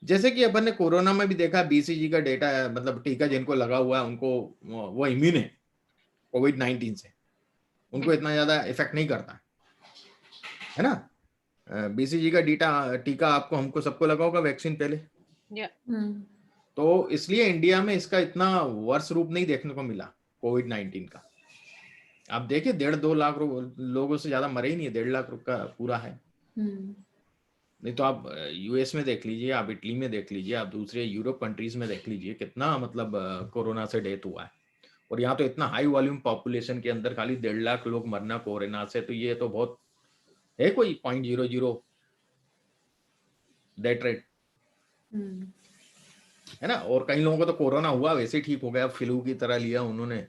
S1: जैसे कि अपन ने कोरोना में भी देखा, बीसीजी का डेटा है, मतलब टीका जिनको लगा हुआ है उनको वो इम्यून है कोविड-19 से, उनको इतना ज्यादा इफेक्ट नहीं करता है ना। बीसीजी का टीका आपको हमको सबको लगा होगा वैक्सीन पहले। तो इसलिए इंडिया में इसका इतना वर्ष रूप नहीं देखने को मिला कोविड-19 का। आप देखिए 1.5-2 लाख लोगों से ज्यादा मरे ही नहीं है, 1.5 लाख का पूरा है। नहीं तो आप यूएस में देख लीजिए, आप इटली में देख लीजिए, आप दूसरे यूरोप कंट्रीज में देख लीजिए, कितना मतलब कोरोना से डेथ हुआ है। और यहाँ तो इतना हाई वॉल्यूम पॉपुलेशन के अंदर खाली 1.5 लाख लोग मरना कोरोना से, तो ये तो बहुत है, कोई 0.00 डेथ रेट, है ना। और कई लोगों को तो कोरोना हुआ वैसे ही ठीक हो गया, फ्लू की तरह लिया उन्होंने,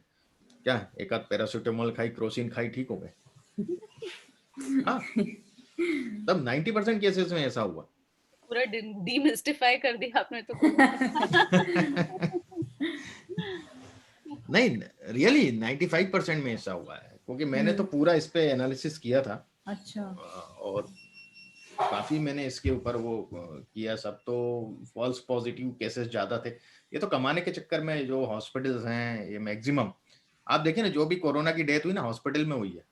S1: क्या एक आध पैरासिटामोल खाई, क्रोसिन खाई, ठीक हो गए। हाँ, तब 90% केसेस में ऐसा हुआ।
S2: पूरा डीमिस्टिफाई कर दिया आपने तो।
S1: नहीं, रियली 95% में ऐसा हुआ है, क्योंकि मैंने तो पूरा इस पे एनालिसिस किया था।
S3: अच्छा।
S1: और काफी मैंने इसके ऊपर वो किया सब, तो फॉल्स पॉजिटिव केसेस ज्यादा थे। ये तो कमाने के चक्कर में जो हॉस्पिटल्स हैं, ये मैक्सिमम आप देखिए ना, जो भी कोरोना की डेथ हुई ना हॉस्पिटल में हुई है।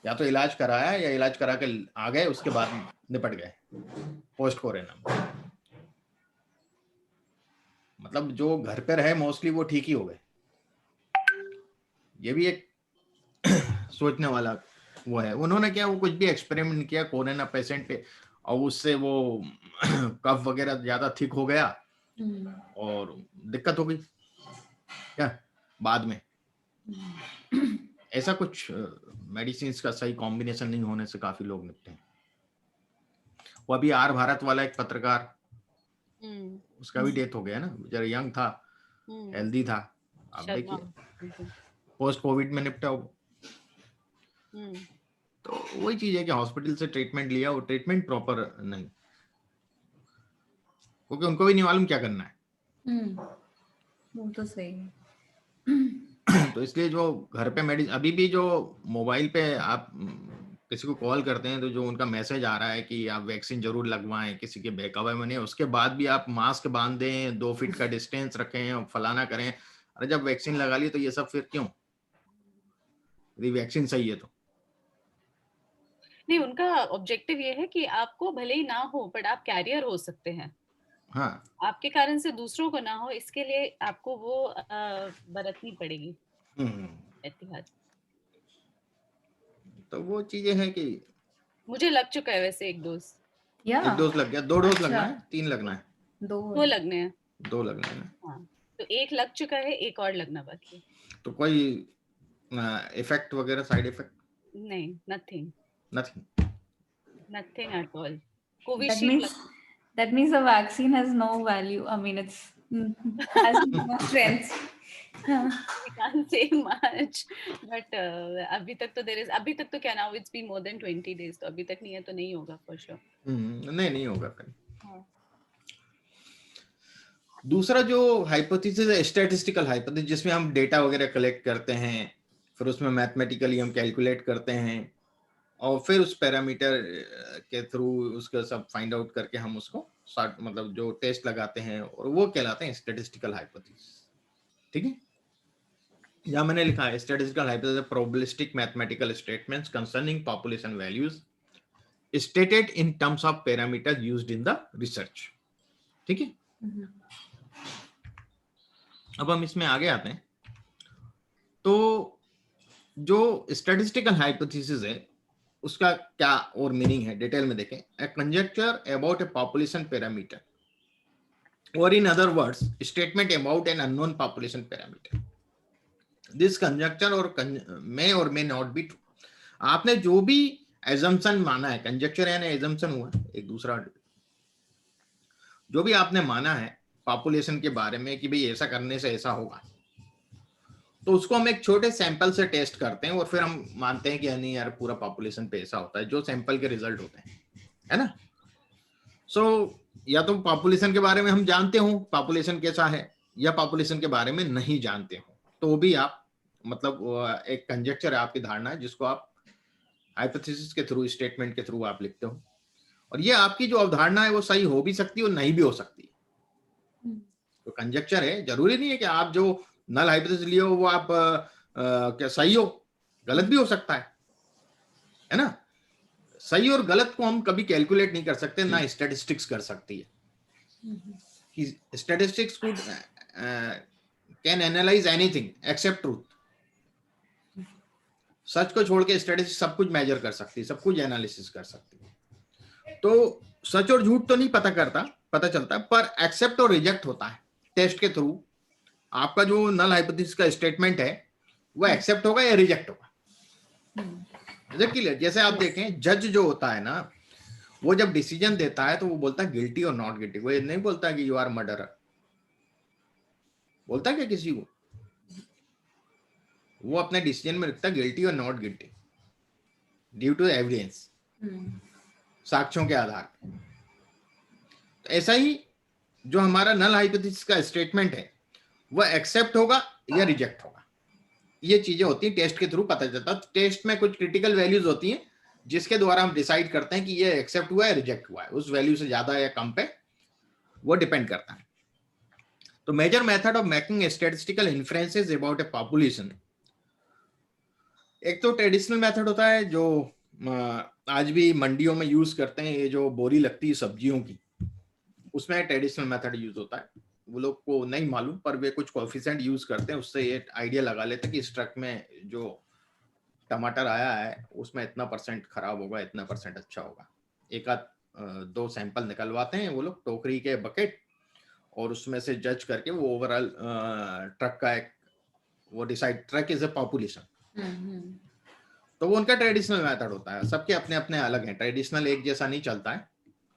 S1: या तो इलाज कराया या इलाज करा के आ गए, उसके बाद निपट गए पोस्ट कोरोना। मतलब जो घर पे रहे मोस्टली वो ठीक ही हो गए। ये भी एक सोचने वाला वो है। उन्होंने क्या, वो कुछ भी एक्सपेरिमेंट किया कोरोना पेशेंट पे, और उससे वो कफ वगैरह ज्यादा थिक हो गया और दिक्कत हो गई। क्या बाद में ऐसा कुछ मेडिसिन का सही कॉम्बिनेशन नहीं होने से काफी लोग निपटे हैं। वो अभी आर भारत वाला एक पत्रकार, उसका भी डेथ हो गया ना, जरा यंग था, हेल्दी था, आप देखिए पोस्ट कोविड में निपटा हो। तो वही चीज है कि हॉस्पिटल से ट्रीटमेंट लिया, वो ट्रीटमेंट प्रॉपर नहीं, क्योंकि उनको भी नहीं मालूम क्या करना है।
S3: वो तो सही है।
S1: तो इसलिए जो घर पे मेडिसिन, अभी भी जो मोबाइल पे आप किसी को कॉल करते हैं तो जो उनका मैसेज आ रहा है कि आप वैक्सीन जरूर लगवाएं, किसी के बहकावे में नहीं, उसके बाद भी आप मास्क बांध दें, 2 फीट का डिस्टेंस रखें और फलाना करें। अरे जब वैक्सीन लगा ली तो ये सब फिर क्यों, यदि वैक्सीन सही है तो।
S2: नहीं, उनका ऑब्जेक्टिव ये है कि आपको भले ही ना हो बट आप कैरियर हो सकते हैं,
S1: हाँ,
S2: आपके कारण से दूसरों को ना हो, इसके लिए आपको वो बरतनी पड़ेगी एहतियात।
S1: तो वो चीजें हैं कि
S2: मुझे लग चुका है वैसे 1 डोज।
S1: एक डोज लग गया, 2 डोज
S3: अच्छा।
S1: लगना है, 3 लगना है,
S2: 2 लगने हैं।
S1: 2 लगना है ना।
S2: हाँ, तो 1 लग चुका है, 1 और लगना बाकी है।
S1: तो कोई इफेक्ट वगैरह, साइड इफेक्ट?
S2: नहीं, nothing
S1: nothing
S2: at all.
S3: That
S2: Covishield
S3: means that means the vaccine has no value. I mean, it's has no strength.
S2: we can't say much, but अभी तक तो क्या now, it's been more than 20 days, तो अभी तक नहीं है तो नहीं होगा for sure।
S1: नहीं होगा फिर।
S2: हाँ।
S1: दूसरा जो हाइपोथेसिस है स्टैटिस्टिकल हाइपोथेसिस, जिसमें हम डेटा वगैरह कलेक्ट करते हैं, फिर उसमें मैथमेटिकली हम कैलकुलेट करते हैं और फिर उस पैरामीटर के थ्रू उसका सब फाइंड आउट करके हम उसको मतलब जो टेस्ट लगाते हैं, और वो कहलाते हैं स्टैटिस्टिकल हाइपोथेसिस। ठीक है, यहाँ मैंने लिखा है statistical hypothesis probabilistic mathematical statements concerning population values stated in terms of parameter used in the research. ठीक है, अब हम इसमें आगे आते हैं। तो जो स्टैटिस्टिकल हाइपोथेसिस है उसका क्या और मीनिंग है, डिटेल में देखें। A conjecture about a population parameter, or in other words statement about an unknown population parameter. This conjecture or may not be true. आपने जो भी एजम्पशन माना है, कंजेक्चर यानी एजम्पशन हुआ एक दूसरा, जो भी आपने माना है पॉपुलेशन के बारे में कि भाई ऐसा करने से ऐसा होगा, तो उसको हम एक छोटे सैंपल से टेस्ट करते हैं और फिर हम मानते हैं कि नहीं यार पूरा पॉपुलेशन पे ऐसा होता है, जो सैंपल के रिजल्ट होते हैं, है ना। सो या तो पॉपुलेशन के बारे में हम जानते हो पॉपुलेशन कैसा है, या पॉपुलेशन के बारे में नहीं जानते हो, तो भी आप मतलब एक कंजेक्चर है, आपकी धारणा है, जिसको आप हाइपोथेसिस के थ्रू, स्टेटमेंट के थ्रू आप लिखते हो। और ये आपकी जो अवधारणा है वो सही हो भी सकती है और नहीं भी हो सकती है। तो कंजेक्चर है, जरूरी नहीं है कि आप जो नल हाइपोथेसिस लिए हो वो आप क्या सही हो, गलत भी हो सकता है ना। सही और गलत को हम कभी कैलकुलेट नहीं कर सकते, ना स्टैटिस्टिक्स कर सकती है। Statistics could can analyse anything except truth. सच को छोड़ के स्टैटिस्टिक्स सब कुछ मेजर कर सकती है, सब कुछ एनालिसिस कर सकती है। तो सच और झूठ तो नहीं पता चलता, पर एक्सेप्ट और रिजेक्ट होता है टेस्ट के थ्रू। आपका जो नल हाइपोथेसिस का स्टेटमेंट है वो एक्सेप्ट होगा या रिजेक्ट होगा। जैसे आप देखें, जज जो होता है ना, वो जब डिसीजन देता है तो वो बोलता है गिल्टी और नॉट गिल्टी। वो नहीं बोलता कि यू आर मर्डरर, बोलता है क्या किसी को? वो अपने डिसीजन में लिखता है गिल्टी और not guilty due to evidence, साक्ष्यों के आधार पर। तो ऐसा ही जो हमारा नल हाइपोथेसिस का स्टेटमेंट है वो एक्सेप्ट होगा या रिजेक्ट होगा, ये चीजें होती हैं टेस्ट के थ्रू पता चलता है। टेस्ट में कुछ क्रिटिकल वैल्यूज होती हैं जिसके द्वारा हम डिसाइड करते हैं कि ये एक्सेप्ट हुआ है, रिजेक्ट हुआ है। उस वैल्यू से ज्यादा या कम पे वो डिपेंड करता है। तो major method of making statistical inferences about a population, एक तो ट्रेडिशनल मेथड होता है जो आज भी मंडियों में यूज करते हैं, ये जो बोरी लगती है सब्जियों की, उसमें ट्रेडिशनल मेथड यूज होता है। वो लोग को नहीं मालूम, पर वे कुछ कोएफिशिएंट यूज करते हैं, उससे ये आइडिया लगा लेते हैं कि इस ट्रक में जो टमाटर आया है उसमें इतना % खराब होगा, इतना % अच्छा होगा। एक आध 2 सैंपल निकलवाते हैं वो लोग, टोकरी के बकेट, और उसमें से जज करके वो ओवरऑल ट्रक का एक वो decide, truck is a population,
S4: hmm
S1: तो वो उनका ट्रेडिशनल मेथड होता है। सबके अपने अपने अलग हैं, ट्रेडिशनल एक जैसा नहीं चलता है,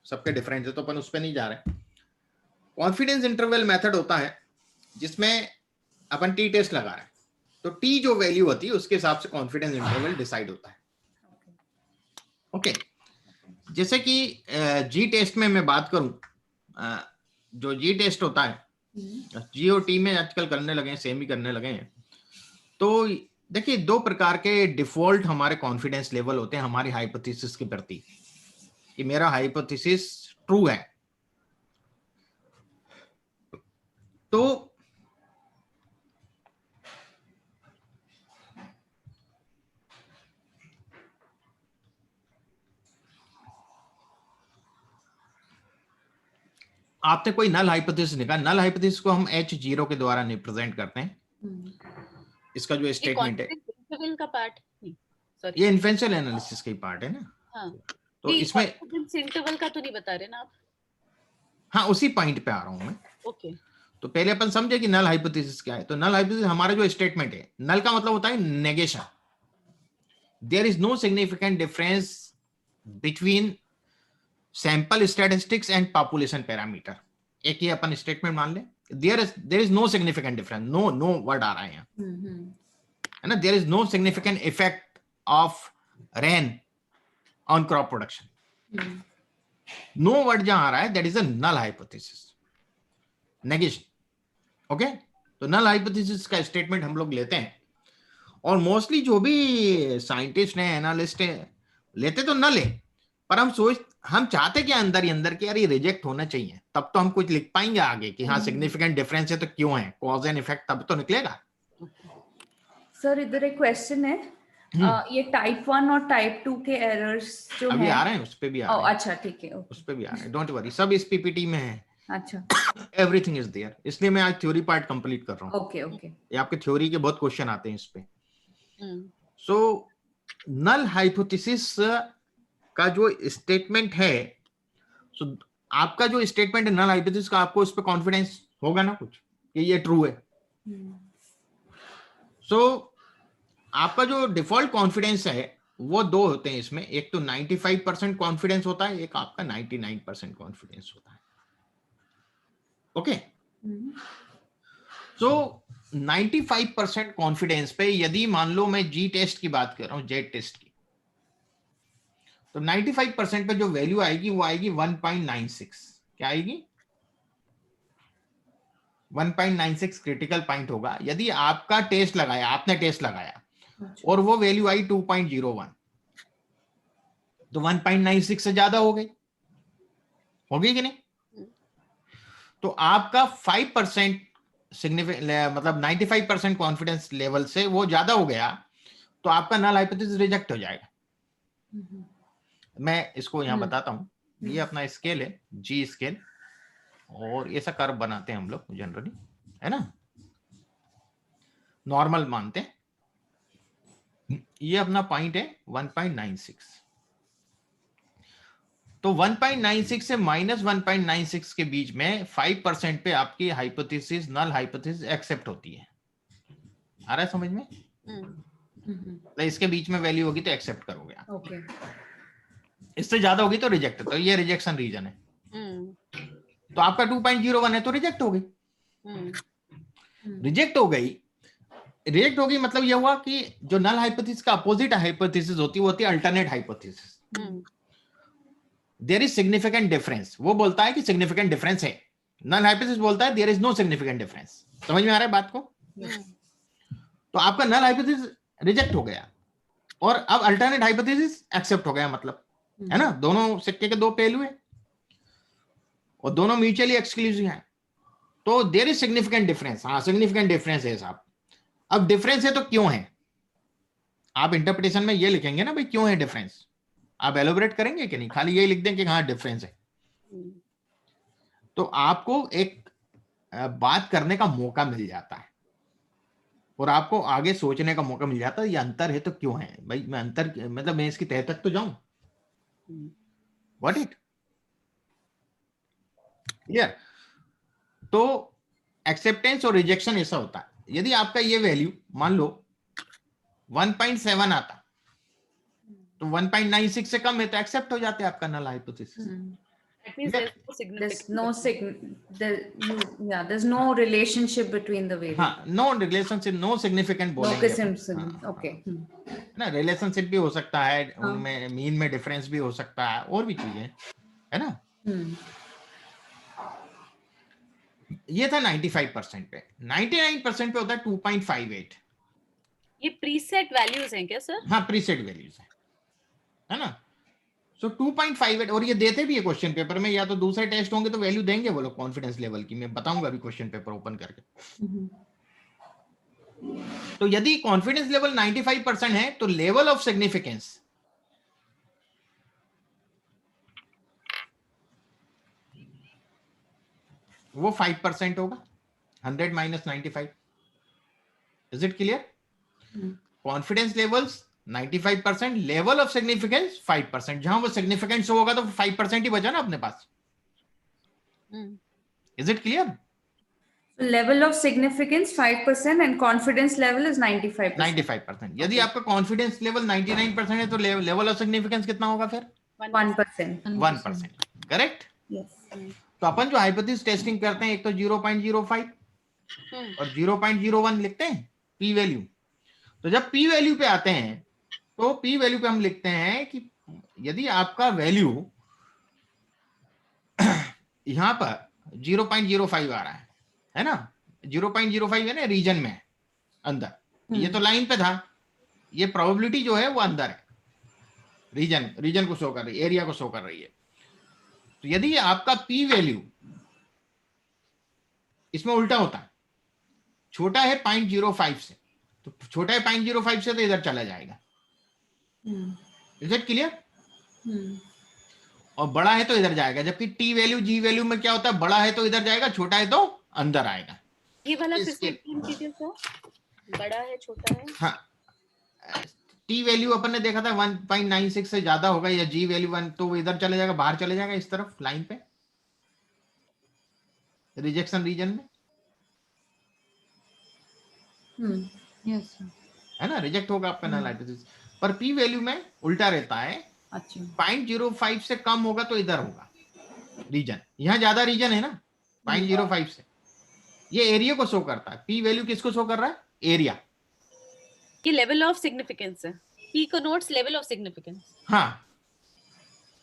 S1: सबके डिफरेंट है, तो अपन उस पर नहीं जा रहे। कॉन्फिडेंस इंटरवल मेथड होता है जिसमें अपन टी टेस्ट लगा रहे हैं, तो टी जो वैल्यू होती है उसके हिसाब से कॉन्फिडेंस इंटरवल डिसाइड होता है। ओके, जैसे कि जी टेस्ट में मैं बात करूं, जो जी टेस्ट होता है, जी और टी में आजकल करने लगे हैं, सेम ही करने लगे हैं। तो देखिए, दो प्रकार के डिफॉल्ट हमारे कॉन्फिडेंस लेवल होते हैं हमारी हाइपोथेसिस के प्रति, कि मेरा हाइपोथेसिस ट्रू है। तो आपने कोई नल हाइपोथेसिस निकाला, नल हाइपोथेसिस को हम H0 के द्वारा रिप्रेजेंट करते हैं। इसका जो स्टेटमेंट है,
S2: कॉन्फिडेंस इंटरवल का पार्ट नहीं, सॉरी,
S1: ये इन्फेरेंशियल एनालिसिस का ही पार्ट है ना।
S2: हाँ,
S1: तो
S2: नहीं,
S1: इसमें
S2: कॉन्फिडेंस इंटरवल का तो नहीं बता रहे ना आप?
S1: हाँ, उसी पॉइंट पे आ रहा हूं मैं।
S2: ओके,
S1: तो पहले अपन समझे कि नल हाइपोथेसिस क्या है। तो नल हाइपोथेसिस हमारा जो स्टेटमेंट है, नल का मतलब होता है negation. There is no significant difference between sample statistics and population parameter. एक ही अपन स्टेटमेंट मान ले, there is no significant difference, no word आ रहा है यहाँ, है ना। There is no significant effect of rain on crop production, no word जहां आ रहा है, that is a null hypothesis, negation. Okay, तो नल हाइपोथेसिस का स्टेटमेंट हम लोग लेते हैं, और मोस्टली जो भी साइंटिस्ट हैं, एनालिस्ट हैं, लेते तो नल है, पर हम चाहते कि अंदर ही अंदर कि यार ये रिजेक्ट होना चाहिए, तब तो हम कुछ लिख पाएंगे आगे कि हाँ सिग्निफिकेंट डिफरेंस है तो क्यों है, कॉज एंड इफेक्ट तब तो निकलेगा।
S3: सर इधर एक क्वेश्चन है, ये टाइप 1 और टाइप 2 के एरर्स जो
S1: अभी
S3: है,
S1: आ रहे हैं, उस पे भी आ रहे हैं,
S3: अच्छा ठीक है,
S1: उस पे भी आ रहे हैं, डोंट वरी, सब इस पीपीटी में है,
S3: अच्छा,
S1: एवरीथिंग इज देयर। इसलिए मैं आज थ्योरी पार्ट कंप्लीट कर रहा हूँ,
S3: ओके ओके,
S1: ये आपके थ्योरी के बहुत क्वेश्चन आते हैं इस पे।
S2: हम्म,
S1: सो नल हाइपोथेसिस का जो स्टेटमेंट है, सो आपका जो स्टेटमेंट है नल हाइपोथेसिस का, आपको उस पर कॉन्फिडेंस होगा ना कुछ कि ये ट्रू है। सो आपका जो डिफॉल्ट कॉन्फिडेंस है वो दो होते हैं इसमें, एक तो 95% कॉन्फिडेंस होता है, एक आपका 99% कॉन्फिडेंस होता है। ओके, सो 95% कॉन्फिडेंस पे यदि मान लो मैं जी टेस्ट की बात कर रहा हूं, जेड टेस्ट की, तो 95% पे जो वैल्यू आएगी वो आएगी 1.96। क्या आएगी? 1.96 क्रिटिकल पॉइंट होगा। यदि आपका टेस्ट लगाया, आपने टेस्ट लगाया और वो वैल्यू आई 2.01, तो 1.96 से ज्यादा हो गई, होगी कि नहीं? तो आपका 5% सिग्निफिकेंट, मतलब 95% कॉन्फिडेंस लेवल से वो ज्यादा हो गया, तो आपका नल हाइपोथेसिस रिजेक्ट हो जाएगा। मैं इसको यहां बताता हूं, ये अपना स्केल है, जी स्केल, और ऐसा कर्व बनाते हैं हम लोग जनरली, है ना, नॉर्मल मानते हैं। ये अपना पॉइंट है 1.96, तो 1.96 से -1.96 के बीच में 5% पे आपकी हाइपोथेसिस, नल हाइपोथेसिस एक्सेप्ट होती है। आ रहा है समझ में? तो इसके बीच में वैल्यू होगी तो एक्सेप्ट करोगे आप,
S3: ओके,
S1: इससे ज्यादा होगी तो रिजेक्ट, तो ये रिजेक्शन रीजन है। तो आपका 2.01 है तो रिजेक्ट हो गई, रिजेक्ट हो गई, रिजेक्ट होगी, मतलब ये हुआ कि जो नल हाइपोथेसिस का अपोजिट हाइपोथेसिस होती है वो होती है alternate hypothesis. There is significant difference, वो बोलता है कि सिग्निफिकेंट डिफरेंस है, नल हाइपोथेसिस बोलता है there is no significant difference. समझ में आ रहा है बात को? तो आपका नल हाइपोथेसिस रिजेक्ट हो गया और अब अल्टरनेट हाइपोथेसिस एक्सेप्ट हो गया, मतलब, है ना, दोनों सिक्के के दो पहलू है और दोनों म्यूचुअली एक्सक्लूसिव हैं। तो देयर इज सिग्निफिकेंट डिफरेंस, हाँ सिग्निफिकेंट डिफरेंस है साहब। अब डिफरेंस है तो क्यों है, आप इंटरप्रिटेशन में ये लिखेंगे ना भाई, क्यों है डिफरेंस, आप एलोबरेट करेंगे कि नहीं, खाली ये लिख दें कि हाँ डिफरेंस है। तो आपको एक बात करने का मौका मिल जाता है और आपको आगे सोचने का मौका मिल जाता है, ये अंतर है तो क्यों है भाई, मैं अंतर, मतलब मैं इसकी तह तक तो जाऊं, व्हाट इट क्लियर। तो एक्सेप्टेंस और रिजेक्शन ऐसा होता है, यदि आपका ये वैल्यू मान लो 1.7 आता तो 1.96 से कम है तो एक्सेप्ट हो जाते हैं आपका null hypothesis.
S2: That means
S1: Yeah.
S2: there's no significant.
S3: there's no relationship between the variables.
S1: हाँ, no relationship, no significant
S3: No
S1: बोलेंगे।
S3: significant. Okay.
S1: ना रिलेशनशिप भी हो सकता है,
S3: हाँ.
S1: उनमें मीन में डिफरेंस भी हो सकता है, और भी चीजें है ना। ये था 95% पे। 99% पे होता है 2.58।
S2: ये प्रीसेट वैल्यूज हैं क्या सर?
S1: हाँ, प्रीसेट वैल्यूज है ना। सो 2.58, और ये देते भी है क्वेश्चन पेपर में, या तो दूसरे टेस्ट होंगे तो वैल्यू देंगे वो लोग कॉन्फिडेंस लेवल की, मैं बताऊंगा अभी क्वेश्चन पेपर ओपन करके। तो यदि कॉन्फिडेंस लेवल 95% है तो लेवल ऑफ सिग्निफिकेंस वो 5% होगा। 100 minus 95। Is it clear? Confidence levels 95%, level of significance 5%। जहां वो सिग्निफिकेंस होगा तो 5% ही बचा ना अपने पास। Is it clear?
S3: Level of significance 5% and confidence level is 95%.
S1: 95%। यदि आपका कॉन्फिडेंस लेवल 99% है तो लेवल ऑफ सिग्निफिकेंस कितना होगा फिर?
S3: 1%.
S1: 1%। करेक्ट?
S3: Yes.
S1: तो अपन जो हाइपोथेसिस टेस्टिंग करते हैं, एक तो 0.05 और 0.01 लिखते हैं पी वैल्यू। तो जब पी वैल्यू पे आते हैं तो पी वैल्यू पे हम लिखते हैं कि यदि आपका वैल्यू यहां पर 0.05 आ रहा है ना, 0.05 है ना, रीजन में अंदर, ये तो लाइन पे था, ये प्रोबेबिलिटी जो है वो अंदर है, रीजन को शो कर रही है, एरिया को शो कर रही है। तो यदि आपका पी वैल्यू इसमें उल्टा होता है, छोटा है 0.05 से, तो छोटा है 0.05 से तो इधर चला जाएगा। Is it clear? और बड़ा है तो इधर जाएगा, जबकि टी वैल्यू जी वैल्यू में क्या होता है, बड़ा है तो इधर जाएगा, छोटा है तो अंदर आएगा।
S2: ये वाला फिर से रिपीट कीजिए सर, बड़ा है छोटा है।
S1: हाँ, टी वैल्यू अपन ने देखा था 1.96 से ज्यादा होगा, या जी वैल्यू 1, तो वो इधर चले जाएगा, बाहर चले जाएगा इस तरफ लाइन पे, रिजेक्शन रीजन में।
S4: यस
S1: है ना, रिजेक्ट होगा आपका नल हाइपोथेसिस। पर पी वैल्यू में उल्टा रहता है,
S4: अच्छा
S1: 0.05 से कम होगा तो इधर होगा रीजन, यहाँ ज्यादा रीजन है ना 0.05 से, ये एरिया को शो करता है। पी वैल्यू किसको शो कर रहा है? एरिया।
S2: ये लेवल ऑफ सिग्निफिकेंस है, पी कनोट्स लेवल ऑफ सिग्निफिकेंस।
S1: हाँ,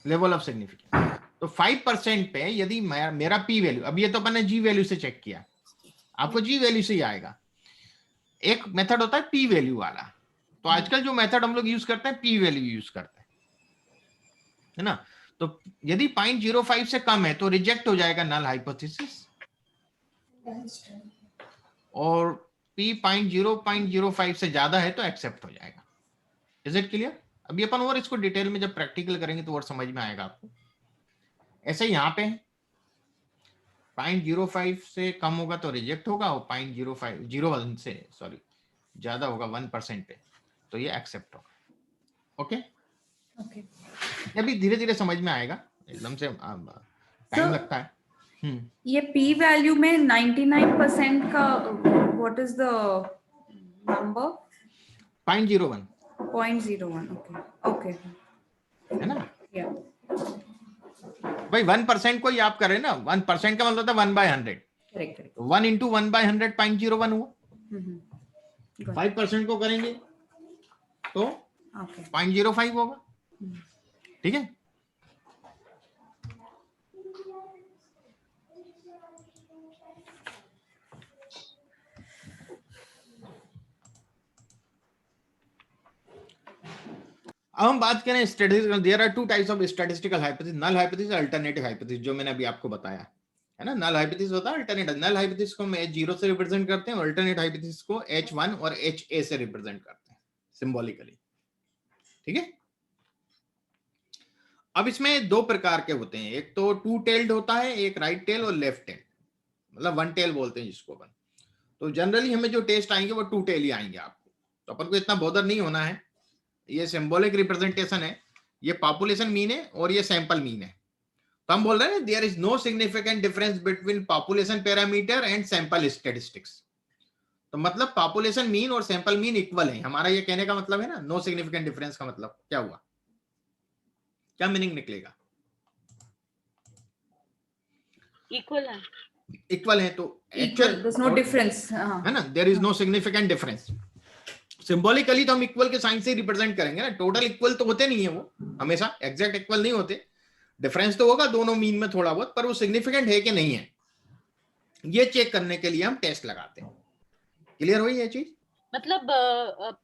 S1: लेवल ऑफ सिग्निफिकेंस। तो 5% पे यदि मेरा पी वैल्यू, अब ये तो अपन ने जी वैल्यू से चेक किया, आपको जी वैल्यू से ही आएगा। एक मेथड होता है पी वैल्यू वाला, तो आजकल जो मेथड हम लोग यूज करते हैं पी वैल्यू यूज करते हैं, है ना। तो यदि 0.05 से कम है तो रिजेक्ट हो जाएगा नल हाइपोथेसिस, और पी 0.05 से ज्यादा है तो एक्सेप्ट हो जाएगा। Is it clear? अभी अपन और इसको डिटेल में जब प्रैक्टिकल करेंगे तो और समझ में आएगा आपको। ऐसे यहाँ पे 0.05 से कम होगा तो रिजेक्ट होगा, और 0.01 से ज्यादा होगा 1% पे तो ये एक्सेप्ट होगा। ओके, अभी धीरे धीरे समझ में आएगा, एकदम से टाइम लगता है।
S3: ये p वैल्यू में 99% का what is the number?
S1: 0.01
S3: 0.01. Okay
S1: है ना
S3: या
S1: भाई। 1% को ही आप करें ना, 1% का मतलब था 1/100,
S3: करेक्ट
S1: 1 into 1/100 0.01 हुआ। 5% को करेंगे तो 0.05 होगा। ठीक है, अब हम बात करें statistical. There are two types of statistical hypothesis, null hypothesis, alternative hypothesis, जो मैंने अभी आपको बताया है ना। नल हाइपोथेसिस होता है, अल्टरनेटिव। नल हाइपोथेसिस को हम H0 से रिप्रेजेंट करते हैं, अल्टरनेट हाइपोथेसिस को H1 और HA से रिप्रेजेंट करते हैं सिंबॉलिकली। ठीक है, अब इसमें दो प्रकार के होते हैं, एक तो टू टेल्ड होता है, एक राइट टेल और लेफ्ट टेल, मतलब वन टेल बोलते हैं जिसको अपन। तो जनरली हमें जो टेस्ट आएंगे वो टू टेल ही आएंगे आपको, तो अपन को इतना बॉदर नहीं होना है। ये सिंबॉलिक रिप्रेजेंटेशन है, ये पॉपुलेशन मीन है और ये सैंपल मीन है। तो हम बोल रहे हैं there is no significant difference between population parameter and sample statistics. तो मतलब पॉपुलेशन मीन और सैंपल मीन इक्वल है, हमारा ये कहने का मतलब है ना, नो सिग्निफिकेंट डिफरेंस का मतलब क्या हुआ, क्या मीनिंग निकलेगा?
S2: इक्वल है,
S1: इक्वल है तो
S5: Equal.
S1: Actual
S5: There's no difference. हाँ.
S1: है ना, there is no significant difference. Symbolically तो हम इक्वल के साइन से रिप्रेजेंट करेंगे ना, टोटल इक्वल तो होते नहीं है वो, हमेशा एग्जैक्ट इक्वल नहीं होते, डिफरेंस तो होगा दोनों मीन में थोड़ा बहुत, पर वो सिग्निफिकेंट है कि नहीं है ये चेक करने के लिए हम टेस्ट लगाते हैं। क्लियर हुई ये चीज?
S2: मतलब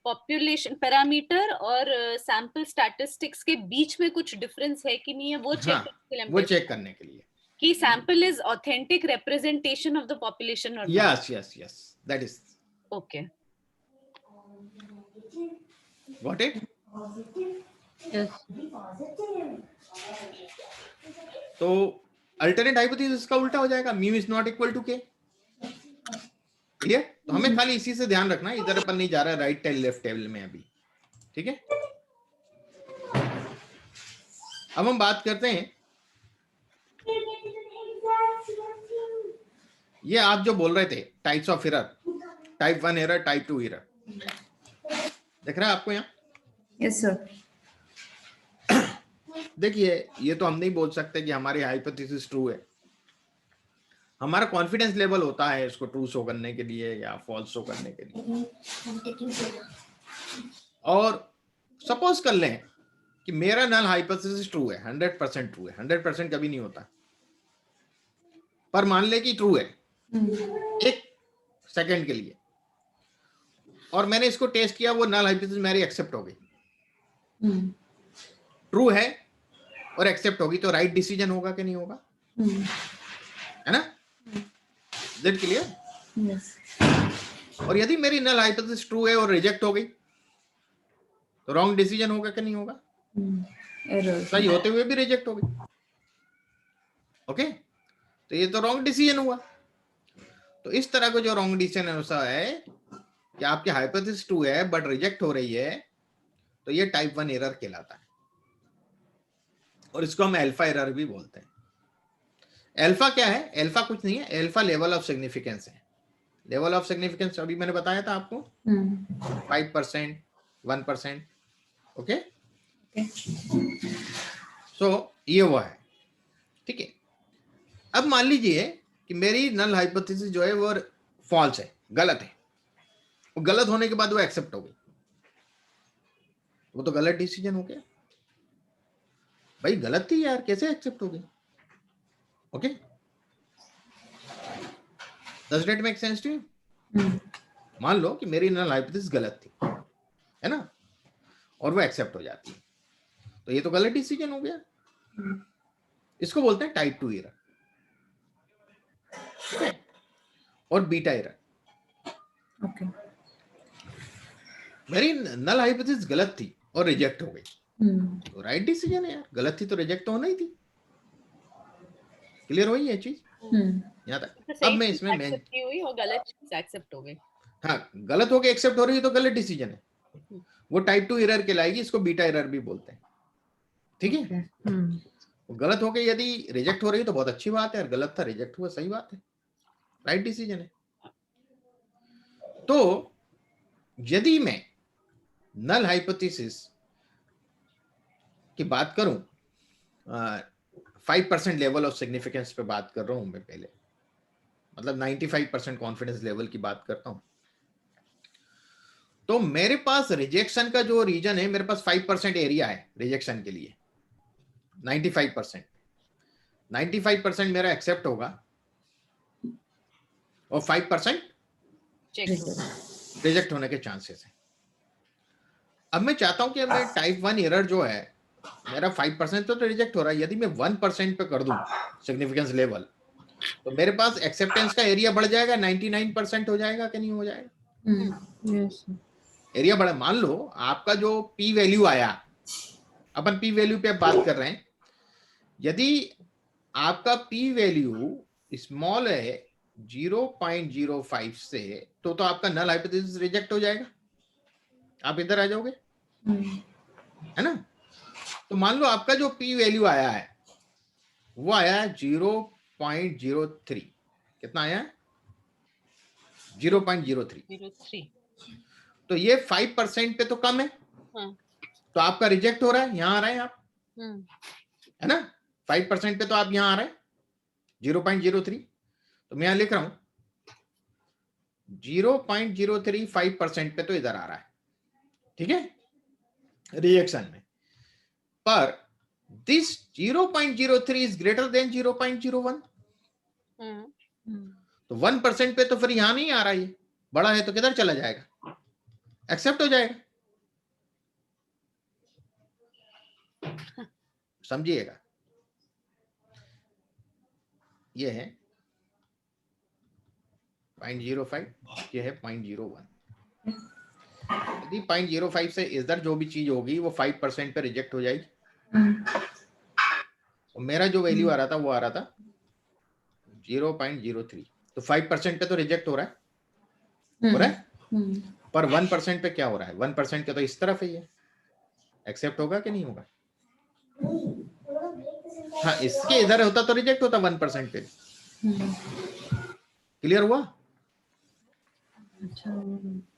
S2: पॉपुलेशन पैरामीटर और सैंपल स्टैटिस्टिक्स के बीच में कुछ डिफरेंस है कि नहीं है वो चेक
S1: हाँ,
S2: करने के लिए हम
S1: वो
S2: test
S1: चेक करने के लिए।
S2: कि sample is authentic representation of the population और
S1: yes yes yes, that is,
S2: okay.
S1: Got it?
S4: Yes.
S1: तो अल्टरनेट हाइपोथेसिस का उल्टा हो जाएगा, mu is not equal to k. Clear? तो हमें खाली इसी से ध्यान रखना है, इधर अपन नहीं जा रहा है राइट टेल लेफ्ट टेल में अभी, ठीक है? अब हम बात करते हैं, ये आप जो बोल रहे थे types of error, type 1 error, type 2 error, दिख रहा है आपको यहाँ?
S5: Yes, sir.
S1: देखिए ये तो हम नहीं बोल सकते कि हमारी हाइपोथेसिस ट्रू है, हमारा कॉन्फिडेंस लेवल होता है इसको ट्रू शो करने के लिए या फॉल्स शो करने के लिए। और सपोज कर लें कि मेरा नल हाइपोथेसिस ट्रू है, 100% ट्रू है, 100% कभी नहीं होता, पर मान ले कि ट्रू है एक सेकंड के लिए, और मैंने इसको टेस्ट किया, वो नल हाइपोथेसिस मेरी एक्सेप्ट हो गई, ट्रू है और एक्सेप्ट होगी, तो राइट डिसीजन होगा कि नहीं होगा? है ना? That clear?
S5: Yes.
S1: और यदि मेरी नल हाइपोथेसिस ट्रू है और रिजेक्ट हो गई तो रॉन्ग डिसीजन होगा कि नहीं होगा?
S5: Error.
S1: सही होते हुए भी रिजेक्ट हो गई, ओके? तो ये तो रॉन्ग डिसीजन हुआ। तो इस तरह का जो रॉन्ग डिसीजन है कि आपकी हाइपोथेसिस ट्रू है बट रिजेक्ट हो रही है, तो ये टाइप 1 एरर कहलाता है, और इसको हम अल्फा एरर भी बोलते हैं। अल्फा क्या है? अल्फा कुछ नहीं है, अल्फा लेवल ऑफ सिग्निफिकेंस है। लेवल ऑफ सिग्निफिकेंस अभी मैंने बताया था आपको, 5%, 1%, ओके? सो ये वो है, ठीक है? अब मान लीजिए कि मेरी नल हाइपोथेसिस जो है वो फॉल्स है, गलत है, वो गलत होने के बाद वो एक्सेप्ट हो गई, वो तो गलत डिसीजन हो गया भाई, गलत थी यार, कैसे एक्सेप्ट हो गई? Okay, does that make sense to you? मान लो कि मेरी नल हाइपोथेसिस गलत थी, है ना, और वो एक्सेप्ट हो जाती है, तो ये तो गलत डिसीजन हो गया, इसको बोलते हैं टाइप 2 एरर और बीटा एरर।
S5: Okay.
S1: मेरी नल हाइपोथेसिस गलत थी और रिजेक्ट हो गई, तो राइट डिसीजन है यार, गलत थी तो रिजेक्ट तो होना ही थी। क्लियर हुई ये चीज यहाँ तक? अब मैं इसमें
S2: एक्सेप्ट की हुई और गलत एक्सेप्ट हो गई,
S1: हाँ, गलत होके एक्सेप्ट हो रही है तो गलत डिसीजन है, वो टाइप 2 एरर कहलाएगी, इसको बीटा एरर भी बोलते हैं, ठीक है? गलत होके यदि रिजेक्ट हो रही है तो बहुत अच्छी बात है, और गलत था रिजेक्ट हुआ, सही बात है, राइट डिसीजन है। तो यदि मैं नल हाइपोथेसिस की बात करूं, 5% लेवल ऑफ सिग्निफिकेंस पे बात कर रहा हूं मैं पहले, मतलब 95% कॉन्फिडेंस लेवल की बात करता हूं, तो मेरे पास रिजेक्शन का जो रीजन है, मेरे पास 5% एरिया है रिजेक्शन के लिए, 95% मेरा एक्सेप्ट होगा और 5% रिजेक्ट होने के चांसेस है। अब मैं चाहता हूं कि मैं टाइप 1 एरर जो है मेरा 5% तो रिजेक्ट हो रहा है, यदि मैं 1% पे कर दूं सिग्निफिकेंस लेवल, तो मेरे पास एक्सेप्टेंस का एरिया बढ़ जाएगा, 99% हो जाएगा कि नहीं हो जाएगा?
S5: Yes.
S1: एरिया बढ़ा, मान लो आपका जो पी वैल्यू आया, अपन पी वैल्यू पे बात कर रहे हैं, यदि आपका पी वैल्यू स्मॉल है 0.05 से, तो आपका नल हाइपोथेसिस रिजेक्ट हो जाएगा, आप इधर आ जाओगे, है ना? तो मान लो आपका जो पी वैल्यू आया है वो आया है 0.03, कितना आया है? 0.03।
S2: 03।
S1: तो ये 5% पे तो कम है,
S2: हाँ।
S1: तो आपका रिजेक्ट हो रहा है, यहाँ आ रहे हैं आप, है ना, 5% पे तो आप यहाँ आ रहे हैं 0.03। तो मैं यहाँ लिख रहा हूं 0.035% पे तो इधर आ रहा है, ठीक है, रिएक्शन में, पर दिस 0.03 इज ग्रेटर देन 0.01। तो 1% पे तो फिर यहां नहीं आ रहा, ये बड़ा है तो किधर चला जाएगा, एक्सेप्ट हो जाएगा, समझिएगा। ये है 0.05, ये है 0.01। यदि 0.05 से इधर जो भी चीज होगी वो 5% पे रिजेक्ट हो जाएगी। और मेरा जो वैल्यू आ रहा था वो आ रहा था 0.03, तो 5% पे तो रिजेक्ट हो रहा है, हो रहा है, पर 1% पे क्या हो रहा है, 1% के तो इस तरफ है, ये एक्सेप्ट होगा कि नहीं होगा? हाँ, इसके इधर होता तो रिजेक्ट होता 1% पे। क्लियर हुआ?
S4: अच्छा,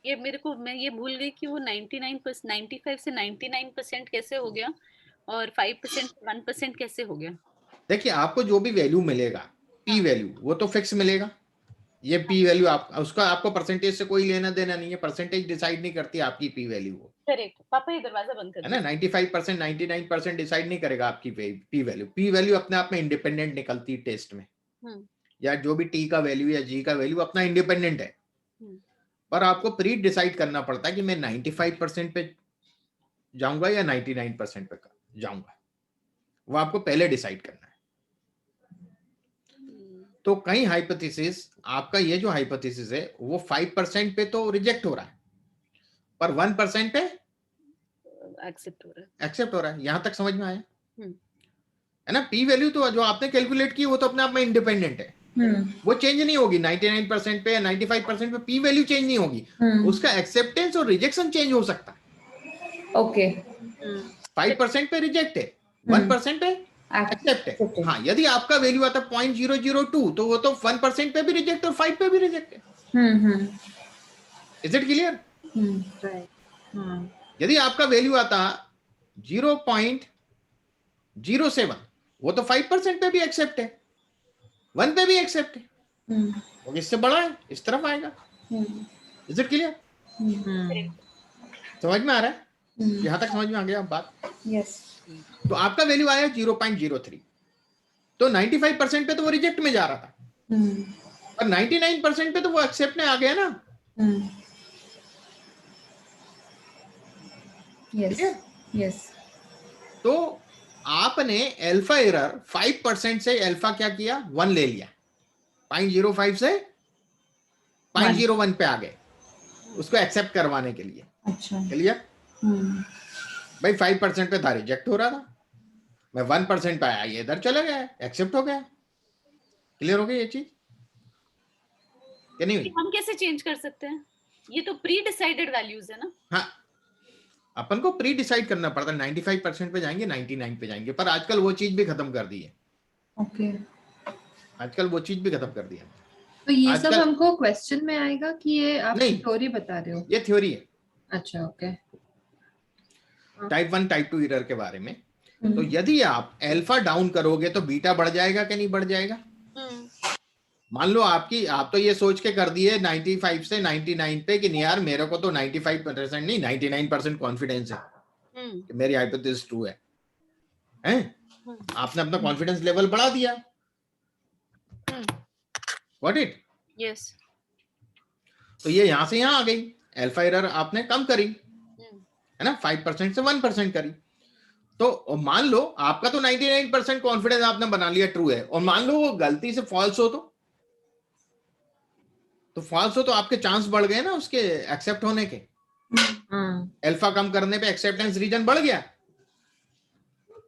S2: ये मेरे को, मैं ये भूल गई कि वो 99%, 95 से 99% कैसे हो गया और 5% 1% कैसे हो गया?
S1: देखिए, आपको जो भी वैल्यू मिलेगा, पी वैल्यू, वो तो फिक्स मिलेगा। ये पी वैल्यू आप उसका आपको परसेंटेज से कोई लेना देना नहीं है, परसेंटेज डिसाइड नहीं करती आपकी पी वैल्यू को,
S2: करेक्ट। पापा ये दरवाजा बंद कर
S1: है ना। 95% 99% डिसाइड नहीं करेगा आपकी पी वैल्यू। पी वैल्यू अपने आप में इंडिपेंडेंट निकलती है टेस्ट में, या जो भी टी का वैल्यू या जी का वैल्यू अपना इंडिपेंडेंट है, पर आपको प्री डिसाइड करना पड़ता है कि मैं 95% पे जाऊंगा या 99% पे जाऊंगा, वो आपको पहले डिसाइड करना है। तो कई हाइपोथेसिस, आपका ये जो हाइपोथेसिस है वो 5% पे तो रिजेक्ट हो रहा है, पर 1% पे
S2: एक्सेप्ट हो रहा है,
S1: एक्सेप्ट हो रहा है। यहां तक समझ में आया, है ना। पी वैल्यू तो जो आपने कैलकुलेट की वो तो अपने आप में इंडिपेंडेंट है, वो चेंज नहीं होगी। 99% पे या 95% पे पी वैल्यू चेंज नहीं होगी, उसका एक्सेप्टेंस और रिजेक्शन चेंज हो सकता है।
S5: ओके,
S1: 5% पे रिजेक्ट है, 1% पे एक्सेप्ट है। हाँ, यदि आपका वैल्यू आता 0.002 तो वो तो 1% पे भी रिजेक्ट और 5 पे भी रिजेक्ट है। Is it clear? यदि आपका वैल्यू आता 0.07 वो तो 5% पे भी एक्सेप्ट है, 1 पे भी एक्सेप्ट है, वो इससे बड़ा है, इस तरफ आएगा। Is it clear? समझ में आ रहा है? यहां तक समझ में आ गया बात?
S5: यस।
S1: तो आपका वैल्यू आया 0.03, तो 95% पे तो वो रिजेक्ट में जा रहा था, और 99% पे तो वो एक्सेप्ट में आ गया ना।
S5: Yes, yes.
S1: तो आपने अल्फा एरर 5% से अल्फा क्या किया, 1 ले लिया, 0.05 से 0.01 पे आ गए उसको एक्सेप्ट करवाने के लिए।
S5: अच्छा।
S1: क्लियर? भाई 5% पे था, रिजेक्ट हो रहा था, मैं 1% पे आया, ये इधर चला गया, एक्सेप्ट हो गया। क्लियर हो गई ये चीज कि नहीं हुई?
S2: हम कैसे चेंज कर सकते हैं? ये तो प्री डिसाइडेड वैल्यूज है ना।
S1: हाँ, अपन को प्री डिसाइड करना पड़ता है, 95% पे जाएंगे, 99 पे जाएंगे, पर आजकल वो चीज भी खत्म कर दी है।
S5: ओके।
S1: आजकल वो चीज भी खत्म कर दी है।
S4: तो ये सब
S1: आजकल
S4: हमको क्वेश्चन में आएगा कि ये आप
S1: नहीं,
S4: थ्योरी बता रहे हो?
S1: ये थ्योरी है।
S4: अच्छा, ओके।
S1: टाइप 1 टाइप 2 एरर के बारे में। तो यदि आप अल्फा डाउन करोगे तो बीटा बढ़ जाएगा कि नहीं बढ़ जाएगा? मान लो आप तो ये सोच के कर दिए 95 से 99 पे कि नहीं यार, मेरे को तो 95% नहीं 99% कॉन्फिडेंस है कि मेरी हाइपोथेसिस ट्रू है, हैं? आपने अपना कॉन्फिडेंस लेवल बढ़ा दिया, व्हाट इट?
S2: यस।
S1: तो ये यहां से यहां आ गई, अल्फा एरर आपने कम करी, है ना, 5% से 1% करी। तो मान लो आपका तो 99% कॉन्फिडेंस आपने बना लिया ट्रू है, और मान लो वो गलती से फॉल्स हो, तो फॉल्स हो तो आपके चांस बढ़ गए ना उसके एक्सेप्ट होने के। अल्फा कम करने पे एक्सेप्टेंस रीजन बढ़ गया,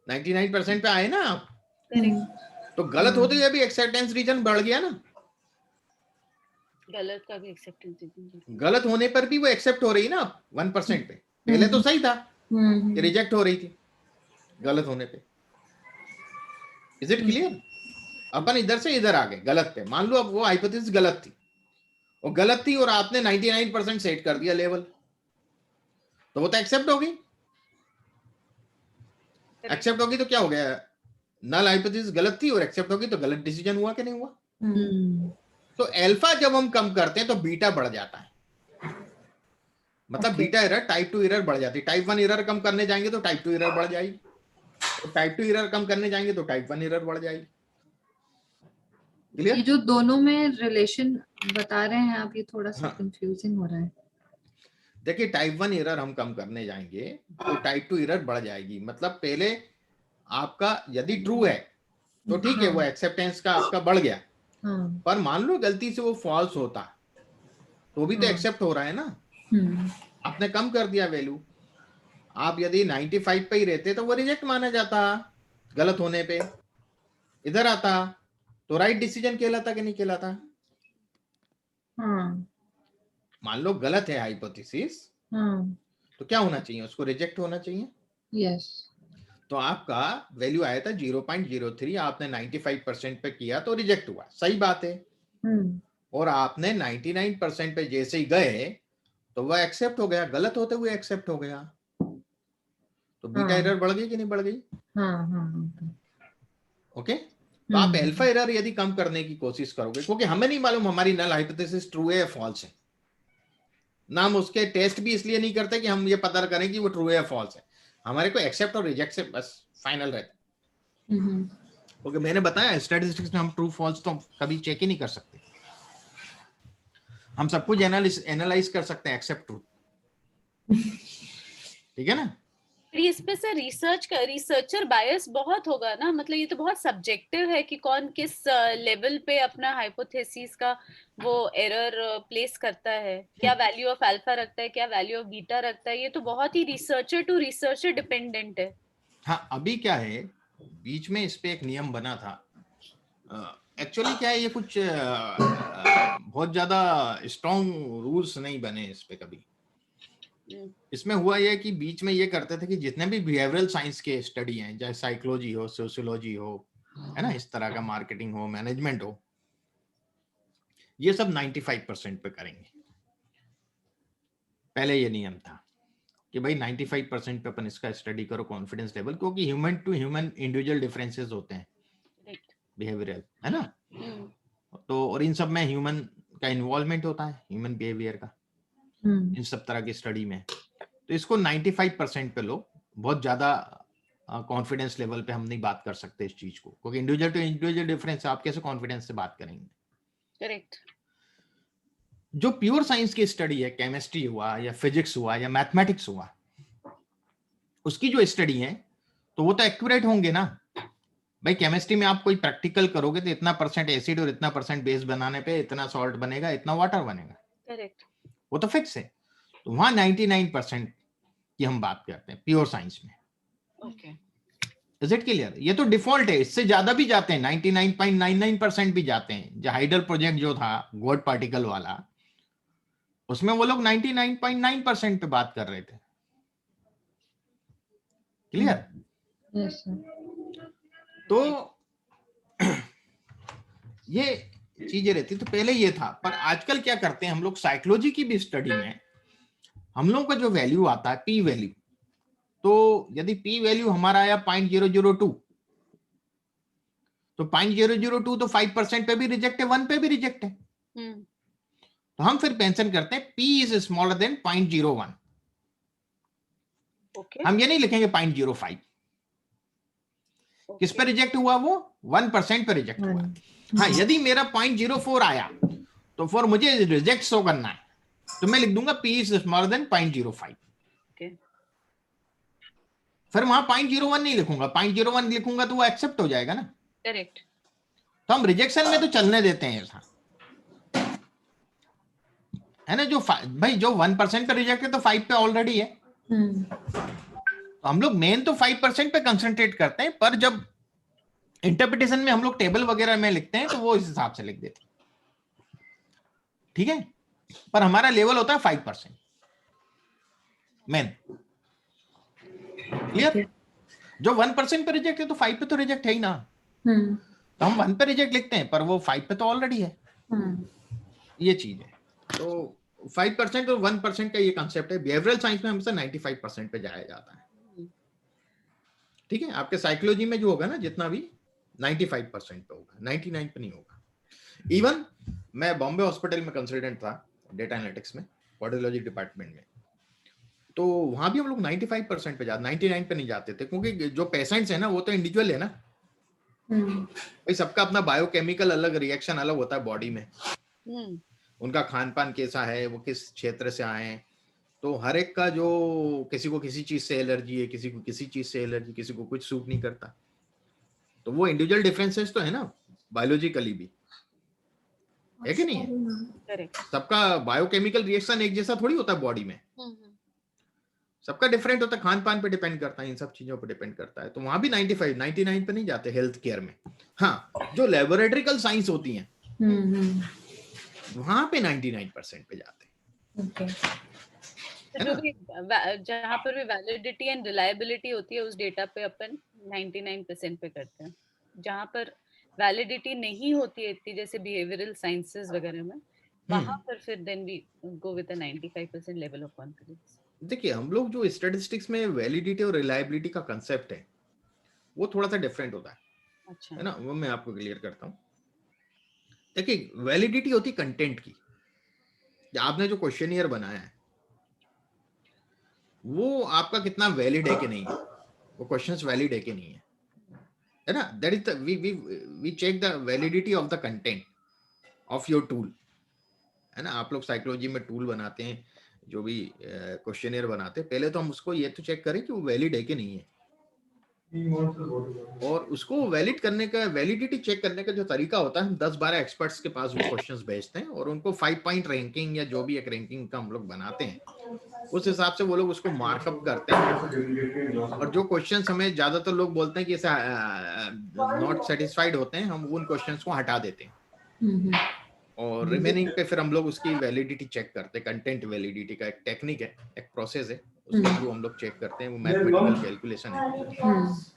S1: 99% पे आए ना आप, तो गलत होते हुए भी एक्सेप्टेंस रीजन बढ़ गया ना।
S2: गलत का भी एक्सेप्टेंस रीजन,
S1: गलत होने पर भी वो एक्सेप्ट हो रही ना 1% पे, पहले तो सही था कि रिजेक्ट हो रही थी गलत होने पे। Is it clear? अपन इधर से इधर आ गए गलत पे, मान लो अब वो हाइपोथेसिस गलत थी, वो गलत थी और आपने 99% सेट कर दिया लेवल, तो वो तो एक्सेप्ट होगी। एक्सेप्ट होगी तो क्या हो गया, नल हाइपोथेसिस गलत थी और एक्सेप्ट होगी तो गलत डिसीजन हुआ कि नहीं हुआ। तो अल्फा जब हम कम करते हैं तो बीटा बढ़ जाता है, मतलब
S5: Okay.
S1: Beta error, type 2 error बढ़ जाती है। टाइप 1 एरर कम करने जाएंगे तो टाइप 2 एरर बढ़ जाएगी, तो टाइप 2 एरर कम करने जाएंगे तो टाइप 1 एरर बढ़ जाएगी।
S4: ये
S1: क्लियर?
S4: जो दोनों में रिलेशन बता रहे हैं आप, ये थोड़ा सा
S1: हाँ।
S4: कंफ्यूजिंग हो रहा है।
S1: देखिए टाइप 1 एरर हम कम करने जाएंगे तो टाइप 2 एरर बढ़ जाएगी। मतलब पहले आपका यदि ट्रू है तो ठीक है, वो एक्सेप्टेंस का आपका बढ़ गया,
S4: हाँ,
S1: पर मान लो गलती से वो फॉल्स होता तो भी तो
S4: हाँ।
S1: एक्सेप्ट हो रहा है ना, आपने कम कर दिया वैल्यू। आप यदि 95 पे ही रहते तो वो रिजेक्ट माना जाता गलत होने पे, इधर आता तो राइट डिसीजन कहलाता कि नहीं कहलाता।
S4: हाँ,
S1: मान लो गलत है हाइपोथेसिस,
S4: हाँ,
S1: तो क्या होना चाहिए, उसको रिजेक्ट होना चाहिए।
S4: यस,
S1: तो आपका वैल्यू आया था 0.03, आपने 95% पे किया तो रिजेक्ट हुआ, सही बात है। और आपने 99% पे जैसे ही गए तो वह एक्सेप्ट हो गया, गलत होते हुए एक्सेप्ट हो गया, तो बीटा
S4: हाँ।
S1: एरर बढ़ गई कि नहीं बढ़ गई।
S4: हाँ,
S1: ओके, तो आप अल्फा एरर यदि कम करने की कोशिश करोगे, क्योंकि हमें नहीं मालूम हमारी नल हाइपोथेसिस ट्रू है या फॉल्स है ना, हम उसके टेस्ट भी इसलिए नहीं करते कि हम ये पता करें कि वो ट्रू है या फॉल्स है, हमारे को एक्सेप्ट और रिजेक्ट से बस फाइनल रहता है। ओके, मैंने बताया स्टैटिस्टिक्स में हम ट्रू फॉल्स तो कभी चेक ही नहीं कर सकते, हम सब कुछ एनालाइज कर सकते हैं एक्सेप्ट ट्रू, ठीक है ना।
S2: फिर इस पे सर रिसर्चर बायस बहुत होगा ना, मतलब ये तो बहुत सब्जेक्टिव है कि कौन किस लेवल पे अपना हाइपोथेसिस का वो एरर प्लेस करता है, क्या वैल्यू ऑफ अल्फा रखता है, क्या वैल्यू ऑफ बीटा रखता है, ये तो बहुत ही रिसर्चर टू रिसर्चर डिपेंडेंट है।
S1: हाँ, अभी क्या है, बीच में इस पे एक नियम बना था, एक्चुअली क्या है, ये कुछ बहुत ज्यादा स्ट्रॉन्ग रूल्स नहीं बने इस पे कभी। इसमें हुआ यह कि बीच में ये करते थे कि जितने भी बिहेवियरल साइंस के स्टडी हैं, चाहे साइकोलॉजी हो, सोशियोलॉजी हो, है ना, इस तरह का मार्केटिंग हो, मैनेजमेंट हो, ये सब 95% पे करेंगे। पहले ये नियम था कि भाई 95% पे अपन इसका स्टडी करो, कॉन्फिडेंस लेवल, क्योंकि human to human individual differences होते हैं बिहेवियरल, है ना। तो और इन सब में ह्यूमन का इन्वॉल्वमेंट होता है, ह्यूमन बिहेवियर का इन सब तरह की स्टडी में। तो इसको 95% पे लो, बहुत ज्यादा कॉन्फिडेंस लेवल पे हम नहीं बात कर सकते इस चीज को, क्योंकि इंडिविजुअल टू इंडिविजुअल डिफरेंस आप कैसे कॉन्फिडेंस से बात करेंगे।
S2: करेक्ट।
S1: जो प्योर साइंस की स्टडी है, केमिस्ट्री हुआ या फिजिक्स हुआ या मैथमेटिक्स हुआ, उसकी जो स्टडी है तो वो तो एक्यूरेट होंगे ना। भाई केमिस्ट्री में आप कोई प्रैक्टिकल करोगे तो इतना % एसिड और इतना % बेस बनाने पे इतना सॉल्ट बनेगा, इतना वाटर बनेगा,
S2: करेक्ट।
S1: वो तो फिक्स है। तो वहां 99% की हम बात करते हैं प्योर साइंस में।
S2: Okay,
S1: is it clear? ये तो डिफॉल्ट है, इससे ज्यादा भी जाते हैं, 99.99% भी जाते हैं। जो हाइडल प्रोजेक्ट जो था गॉड पार्टिकल वाला, उसमें वो लोग 99.9% पे बात कर रहे थे। क्लियर?
S4: यस
S1: तो ये चीजें रहती, तो पहले ये था। पर आजकल क्या करते हैं हम लोग, साइकोलॉजी की भी स्टडी में हम लोग का जो वैल्यू आता है पी वैल्यू, तो यदि पी वैल्यू हमारा आया 0.002, तो 0.002 तो 5% पे भी रिजेक्ट है, 1 पे भी रिजेक्ट है। तो हम फिर मेंशन करते हैं P is smaller than 0.01।
S2: Okay,
S1: हम ये नहीं लिखेंगे 0.05। किस पे रिजेक्ट हुआ वो? 1% पे रिजेक्ट हुआ। हाँ, यदि मेरा 0.04 आया तो फिर मुझे रिजेक्ट शो करना है, तो मैं लिख दूंगा P इज स्मॉलर देन 0.05। फिर वहां 0.01 नहीं लिखूंगा, 0.01 लिखूंगा तो वो एक्सेप्ट हो जाएगा ना।
S2: करेक्ट।
S1: तो हम रिजेक्शन में तो चलने देते हैं ऐसा, है ना। जो भाई जो 1% पे रिजेक्ट है तो 5 पे ऑलरेडी है, तो हम लोग मेन तो 5% पे कंसंट्रेट करते हैं, पर जब इंटरप्रिटेशन में हम लोग टेबल वगैरह में लिखते हैं तो वो इस हिसाब से लिख देते हैं, ठीक है। पर हमारा लेवल होता है 5% मेन। क्लियर? जो 1% पे रिजेक्ट है तो 5 पे तो रिजेक्ट है ही ना, तो हम 1 पे रिजेक्ट लिखते हैं, पर वो 5 पे तो ऑलरेडी है। ये चीज है। तो 5% और 1% का ये कंसेप्ट है। बिहेवियरल साइंस में हमेशा 95% पे जाया जाता है। ठीक है, आपके साइकोलॉजी में जो होगा ना जितना भी 95% पे होगा, 99 पे नहीं होगा। इवन मैं बॉम्बे हॉस्पिटल में कंसल्टेंट था डेटा एनालिटिक्स में, कार्डियोलॉजी डिपार्टमेंट में, तो वहां भी हम लोग 95% पे जाते, 99 पे नहीं जाते थे, क्योंकि जो पेशेंट्स है ना वो तो इंडिविजुअल है ना भाई, सबका अपना बायोकेमिकल अलग रिएक्शन अलग होता है बॉडी में, उनका खान पान कैसा है, वो किस क्षेत्र से आए हैं, तो हर एक का जो किसी को किसी चीज से एलर्जी है, किसी को किसी चीज से एलर्जी, किसी को कुछ सूट नहीं करता, तो वो इंडिविजुअल डिफरेंसेस तो है ना बायोलॉजिकली भी, है कि नहीं है?
S2: करेक्ट।
S1: सबका बायोकेमिकल रिएक्शन एक जैसा थोड़ी होता है बॉडी में, सबका डिफरेंट होता है, खान पान पे डिपेंड करता है, इन सब चीजों पे डिपेंड करता है। तो वहां भी 95 99 पे नहीं जाते हेल्थ केयर में। हाँ, जो लेबोरेटरिकल साइंस होती हैं वहां पे 99% पे जाते हैं।
S5: Okay.
S2: तो जो भी जहाँ पर भी वैलिडिटी एंड रिलायबिलिटी होती है उस डेटा पे अपन 99% पे करते हैं। जहाँ पर वैलिडिटी नहीं होती है इतनी, जैसे बिहेवियरल साइंसेस वगैरह में, वहां पर फिर then we go with a 95% level of confidence.
S1: देखिए, हम लोग जो स्टैटिस्टिक्स में वैलिडिटी और रिलायबिलिटी का कंसेप्ट है वो थोड़ा सा डिफरेंट होता है।
S2: अच्छा,
S1: है ना, वो मैं आपको क्लियर करता हूँ। देखिए, वैलिडिटी होती कंटेंट की, आपने जो क्वेश्चनियर बनाया है वो आपका कितना वैलिड है कि नहीं है, वो क्वेश्चंस वैलिड है कि नहीं है ना, that is we check the validity of the content of your tool. है ना, आप लोग साइकोलॉजी में टूल बनाते हैं, जो भी क्वेश्चनियर बनाते हैं, पहले तो हम उसको ये तो चेक करें कि वो वैलिड है कि नहीं है, और उसको वैलिड करने का, वैलिडिटी चेक करने का जो तरीका होता है, हम 10-12 एक्सपर्ट्स के पास वो क्वेश्चंस भेजते हैं और उनको 5 पॉइंट रैंकिंग या जो भी एक रैंकिंग का हम लोग बनाते हैं, उस हिसाब से वो लोग उसको मार्कअप करते हैं। और जो क्वेश्चंस हमें ज्यादातर लोग बोलते हैं कि ऐसा नॉट सेटिस्फाइड होते हैं, हम उन क्वेश्चंस को हटा देते हैं और रिमेनिंग पे फिर हम लोग उसकी वैलिडिटी चेक करते हैं। कंटेंट वैलिडिटी का एक टेक्निक है, एक प्रोसेस है, उसके थ्रू हम लोग चेक करते हैं, वो मैथमेटिकल कैलकुलेशन है।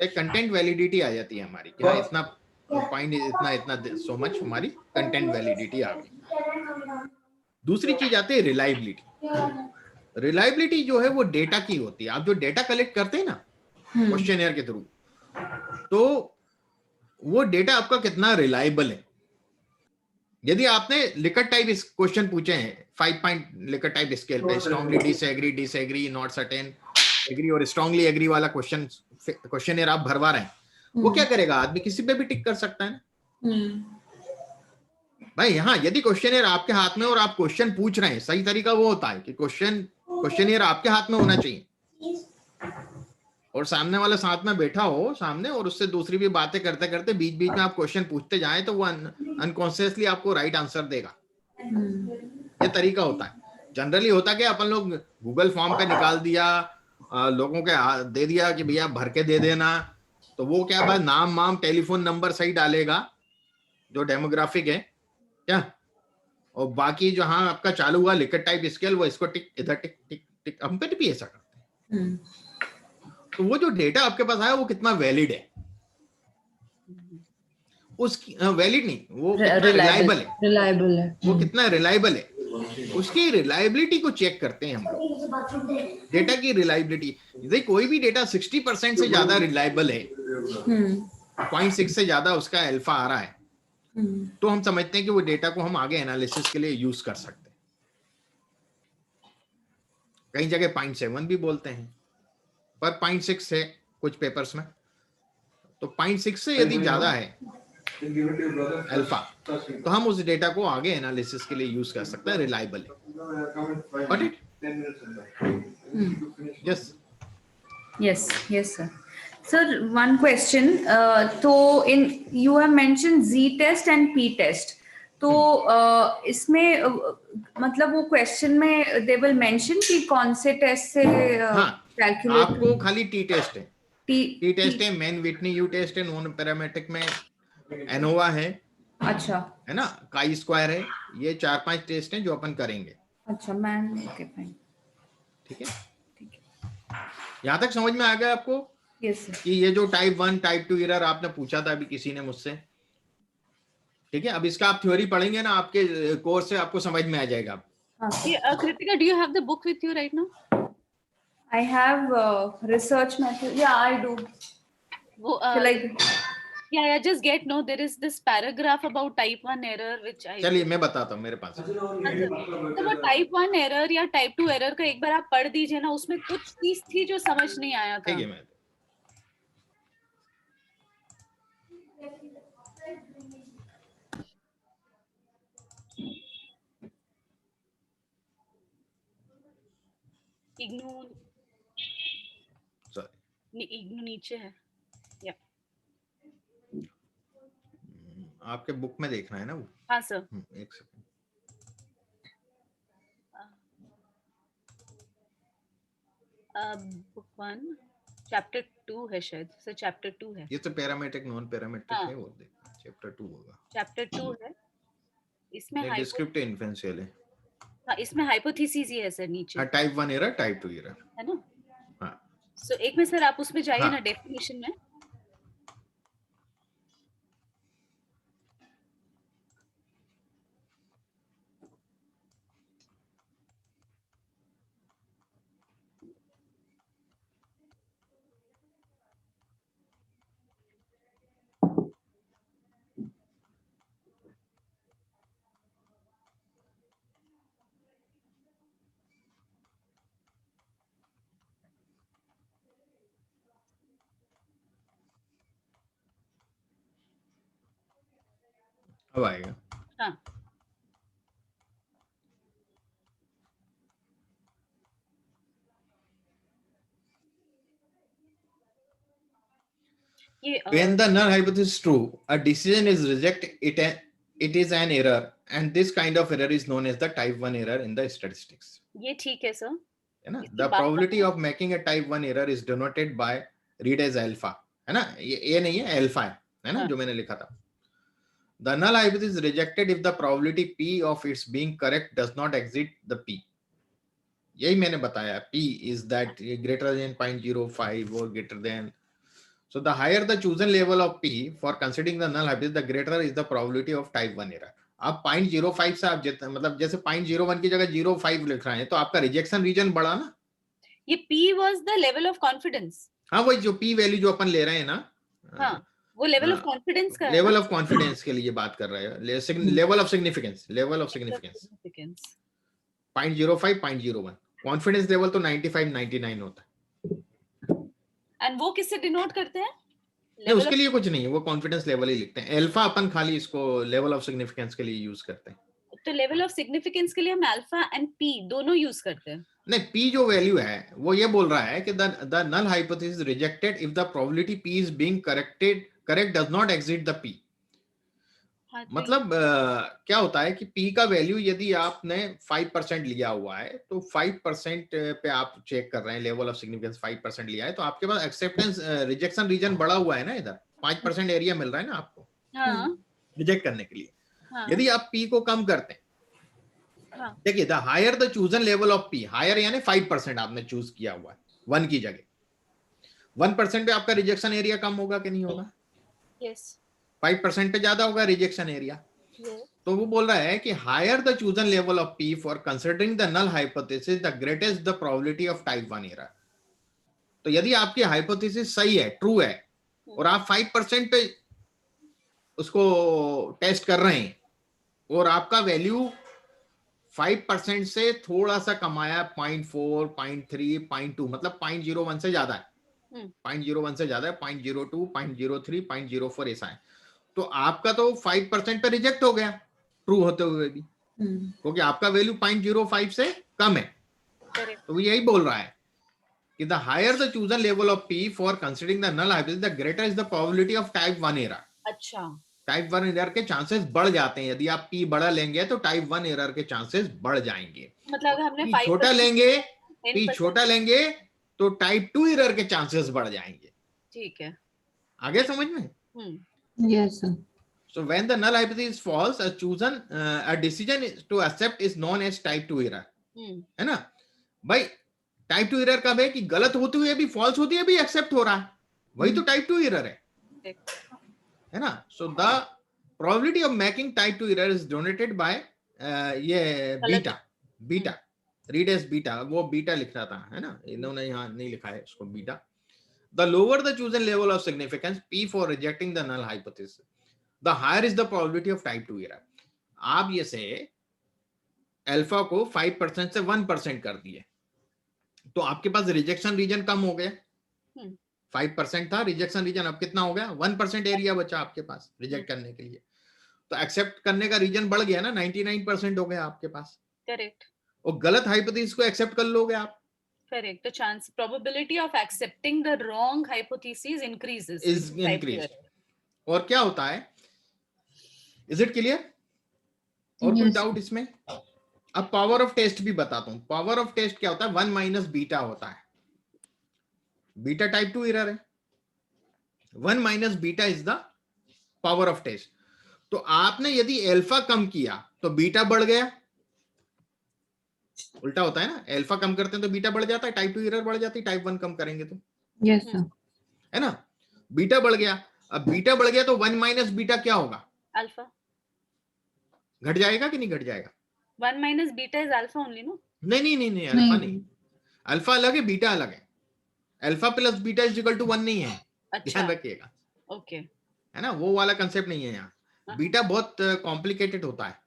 S1: एक कंटेंट वैलिडिटी आ जाती है हमारी कि हाँ इतना पॉइंट, इतना इतना सो मच हमारी कंटेंट वैलिडिटी आ गई। दूसरी चीज आती है रिलायबिलिटी। रिलायबिलिटी जो है वो डेटा की होती है। आप जो डेटा कलेक्ट करते हैं ना क्वेश्चनियर के थ्रू, तो वो डेटा आपका कितना रिलायबल है। यदि आपने लिकट टाइप क्वेश्चन पूछे हैं 5 पॉइंट लिकट टाइप स्केल पे, strongly disagree, not certain, agree और स्ट्रांगली एग्री वाला क्वेश्चनियर आप भरवा रहे हैं, वो क्या करेगा, आदमी किसी पे भी टिक कर सकता है ना भाई। यहाँ यदि क्वेश्चनियर आपके हाथ में और आप क्वेश्चन पूछ रहे हैं, सही तरीका वो होता है कि क्वेश्चनियर आपके हाथ में होना चाहिए और सामने वाला साथ में बैठा हो सामने, और उससे दूसरी भी बातें करते करते बीच बीच में आप क्वेश्चन पूछते जाएं, तो वो अनकॉन्शियसली आपको राइट आंसर देगा। ये तरीका होता है। जनरली होता क्या, अपन लोग गूगल फॉर्म पे निकाल दिया, लोगों के दे दिया कि भैया भर के दे देना, तो वो क्या बात, नाम वाम टेलीफोन नंबर सही डालेगा जो डेमोग्राफिक है क्या, और बाकी जहां आपका चालू हुआ लिकट टाइप स्केल, वो इसको टिक इधर टिक टिक टिक, हम पे भी ऐसा करते हैं। तो वो जो डेटा आपके पास आया वो कितना वैलिड है, उसकी वैलिड नहीं, वो रिलायबल है, वो कितना रिलायबल है, उसकी रिलायबिलिटी को चेक करते हैं हम लोग। डेटा की रिलायबिलिटी, यदि कोई भी डेटा 60% से ज्यादा रिलायबल है, 0.6 से ज्यादा उसका अल्फा आ रहा है, तो हम समझते हैं कि वो डेटा को हम आगे एनालिसिस के लिए यूज कर सकते हैं। कई जगह 0.7 भी बोलते हैं, पर 0.6 है कुछ पेपर्स में, तो 0.6 से यदि ज्यादा है अल्फा, तो हम उस डेटा को आगे एनालिसिस के लिए यूज कर सकते हैं, रिलायबल है। Got it?
S3: Yes, sir. Sir, one question. So you have mentioned Z test and P test. तो इसमें मतलब वो क्वेश्चन में they will mention कि कौन से टेस्ट से कैलकुलेट,
S1: आपको खाली टी टेस्ट है, टी टेस्ट है, मैन विटनी यू टेस्ट है, नॉन पैरामेट्रिक में एनोवा है,
S3: अच्छा
S1: है ना, काई स्क्वायर है, ये 4-5 टेस्ट हैं जो अपन करेंगे।
S3: अच्छा मैन, ओके फाइन,
S1: ठीक है, यहाँ तक समझ में आ गया आपको?
S3: Yes sir.
S1: कि ये जो टाइप 1 टाइप 2 एरर आपने पूछा था अभी किसी ने मुझसे, ठीक है, अब इसका आप थ्योरी पढ़ेंगे ना आपके कोर्स से, आपको समझ में आ जाएगा
S2: Yeah, Kritika, do you have the book with you right now?
S3: I have research method. Yeah, I do.
S2: वो,
S3: So like,
S2: yeah, just get no. There is this paragraph about type 1 error which I.
S1: चलिए मैं बताता हूँ मेरे पास है।
S2: तो वो type 1 error या type 2 error का एक बार आप पढ़ दीजिए ना, उसमें कुछ चीज थी जो समझ नहीं आया था।
S1: ठीक है, मैं
S2: इग्नू नीचे है। या
S1: आपके बुक में देखना है ना वो।
S2: हाँ सर।
S1: एक सेकंड।
S2: बुक 1 चैप्टर 2 है शायद, सर चैप्टर 2 है।
S1: ये तो पैरामेट्रिक नॉन पैरामेट्रिक है, वो देखना। चैप्टर 2 होगा।
S2: चैप्टर 2 है। इसमें
S1: डिस्क्रिप्टिव इन्फेरेंशियल है।
S2: हाँ, इसमें हाइपोथेसिस ही है सर नीचे।
S1: हाँ, टाइप 1 एरर, टाइप 2 एरर
S2: है ना।
S1: हाँ।
S2: सो एक में सर आप उसमें जाइए ना, डेफिनेशन में।
S1: अब आएगा।
S2: हाँ।
S1: When the null hypothesis is true, a decision is rejected. It is an error, and this kind of error is known as the type 1 error in the statistics.
S2: ये ठीक है सर।
S1: है ना? The probability of making a type 1 error is denoted by read as alpha. है ना? ये नहीं है, alpha है ना, जो मैंने लिखा था। The null hypothesis is rejected if the probability P of its being correct does not exceed the P. यही मैंने बताया, P is that greater than 0.05 or greater than. So the higher the chosen level of P for considering the null hypothesis, the greater is the probability of type 1 error. आप 0.05 से आप मतलब जैसे 0.01 की जगह 0.5 लिख रहे हैं तो आपका रिजेक्शन रीजन बढ़ा ना।
S2: ये P was the level of confidence.
S1: हाँ, वही जो P वैल्यू जो अपन ले रहे हैं ना,
S2: हाँ, वो लेवल ऑफ कॉन्फिडेंस का है।
S1: लेवल ऑफ कॉन्फिडेंस के लिए बात कर रहे हैं। Level of significance, level of significance 0.05 0.01, confidence level तो 95 99 होता है।
S2: एंड वो किससे डिनोट करते हैं?
S1: नहीं, उसके लिए कुछ नहीं है, वो कॉन्फिडेंस लेवल ही लिखते हैं। अल्फा अपन खाली इसको लेवल ऑफ सिग्निफिकेंस के लिए यूज करते हैं।
S2: तो लेवल ऑफ सिग्निफिकेंस के लिए हम अल्फा एंड पी दोनों यूज करते हैं।
S1: नहीं, पी जो वैल्यू है वो ये बोल रहा है कि the null hypothesis rejected if the probability P is being correct does not exit the P. मतलब क्या होता है कि P का वैल्यू यदि आपने 5% लिया हुआ है तो 5% पे आप चेक कर रहे हैं, लेवल ऑफ सिग्निफिकेंस 5% लिया है तो आपके पास एक्सेप्टेंस रिजेक्शन रीजन बढ़ा हुआ है ना, इधर 5% एरिया मिल रहा है ना आपको रिजेक्ट करने के लिए। यदि आप P को कम करते हैं, देखिए the higher the chosen level of P, higher यानी 5% आपने चूज किया हुआ है 1 की जगह, 1% पे आपका रिजेक्शन एरिया कम होगा कि नहीं होगा?
S2: यस।
S1: 5% पे ज्यादा होगा रिजेक्शन एरिया। तो वो बोल रहा है कि higher the chosen level of P for considering the null hypothesis the greatest the probability of type 1 error. तो यदि आपकी हाइपोथेसिस सही है, ट्रू है, और आप 5% पे उसको टेस्ट कर रहे हैं और आपका वैल्यू 5% से थोड़ा सा कमाया, 0.4 0.3 0.2, मतलब 0.01 से ज्यादा है, 0.01 से ज्यादा है, 0.02 0.03 0.04 ऐसा है, तो आपका तो 5% पे रिजेक्ट हो गया ट्रू होते हुए भी, क्योंकि आपका वैल्यू 0.05 से कम है। तो वो यही बोल रहा है कि the higher the chosen level of P for considering the null hypothesis the greater is the probability of type 1 error.
S2: अच्छा,
S1: टाइप 1 एरर के चांसेस बढ़ जाते हैं। यदि आप P बड़ा लेंगे तो टाइप 1 एरर के चांसेस बढ़ जाएंगे।
S2: मतलब हमने
S1: P छोटा लेंगे, P छोटा लेंगे तो टाइप 2 एरर के चांसेस बढ़ जाएंगे।
S2: ठीक है,
S1: आगे समझ में?
S4: Yes sir.
S1: So when the null hypothesis is false, a decision to accept is known as type 2 error. है ना भाई? टाइप 2 एरर कब है कि गलत होते हुए भी, फॉल्स होती है भी एक्सेप्ट हो रहा है, वही तो टाइप 2 एरर है ना? So the probability of making type 2 error is donated bye ये बीटा, रीड एज बीटा, वो बीटा लिख रहा था, है ना, इन्होंने यहाँ नहीं लिखा है इसको beta. The lower the chosen level of significance P for rejecting the null hypothesis, the higher is the probability of type 2 error. आप ये से अल्फा को 5% से 1% कर दिए तो आपके पास रिजेक्शन रीजन कम हो गया. 5% था रिजेक्शन रीजन, अब कितना हो गया? 1% एरिया बचा आपके पास रिजेक्ट करने के लिए. तो एक्सेप्ट करने का रीजन बढ़ गया ना, 99% हो गया आपके पास.
S2: करेक्ट.
S1: और गलत हाइपोथेसिस को एक्सेप्ट कर लोगे आप.
S2: Correct. The chance probability of accepting the wrong hypothesis increases.
S1: Is increased. और क्या होता है? Is it clear? और कोई डाउट इसमें? अब पावर ऑफ टेस्ट भी बताता हूं. पावर ऑफ टेस्ट क्या होता है? 1 माइनस बीटा होता है. बीटा टाइप 2 एरर है. 1 minus beta is the power of test. तो आपने यदि अल्फा कम किया तो बीटा बढ़ गया. उल्टा होता है ना, अल्फा कम करते हैं तो बीटा बढ़ जाता है, टाइप 2 एरर बढ़ जाती है, टाइप 1 कम करेंगे तो.
S4: Yes sir.
S1: है ना, बीटा बढ़ गया. अब बीटा बढ़ गया तो 1 माइनस बीटा क्या होगा?
S2: अल्फा.
S1: घट जाएगा कि नहीं घट जाएगा?
S2: 1 minus beta is alpha only, no?
S1: नहीं, अल्फा नहीं. अल्फा अलग है, बीटा अलग है. Alpha plus beta is equal to 1 नहीं है. ध्यान रखिएगा.
S2: ओके.
S1: है ना, वो वाला कंसेप्ट नहीं है यहाँ. बीटा बहुत कॉम्प्लिकेटेड होता है.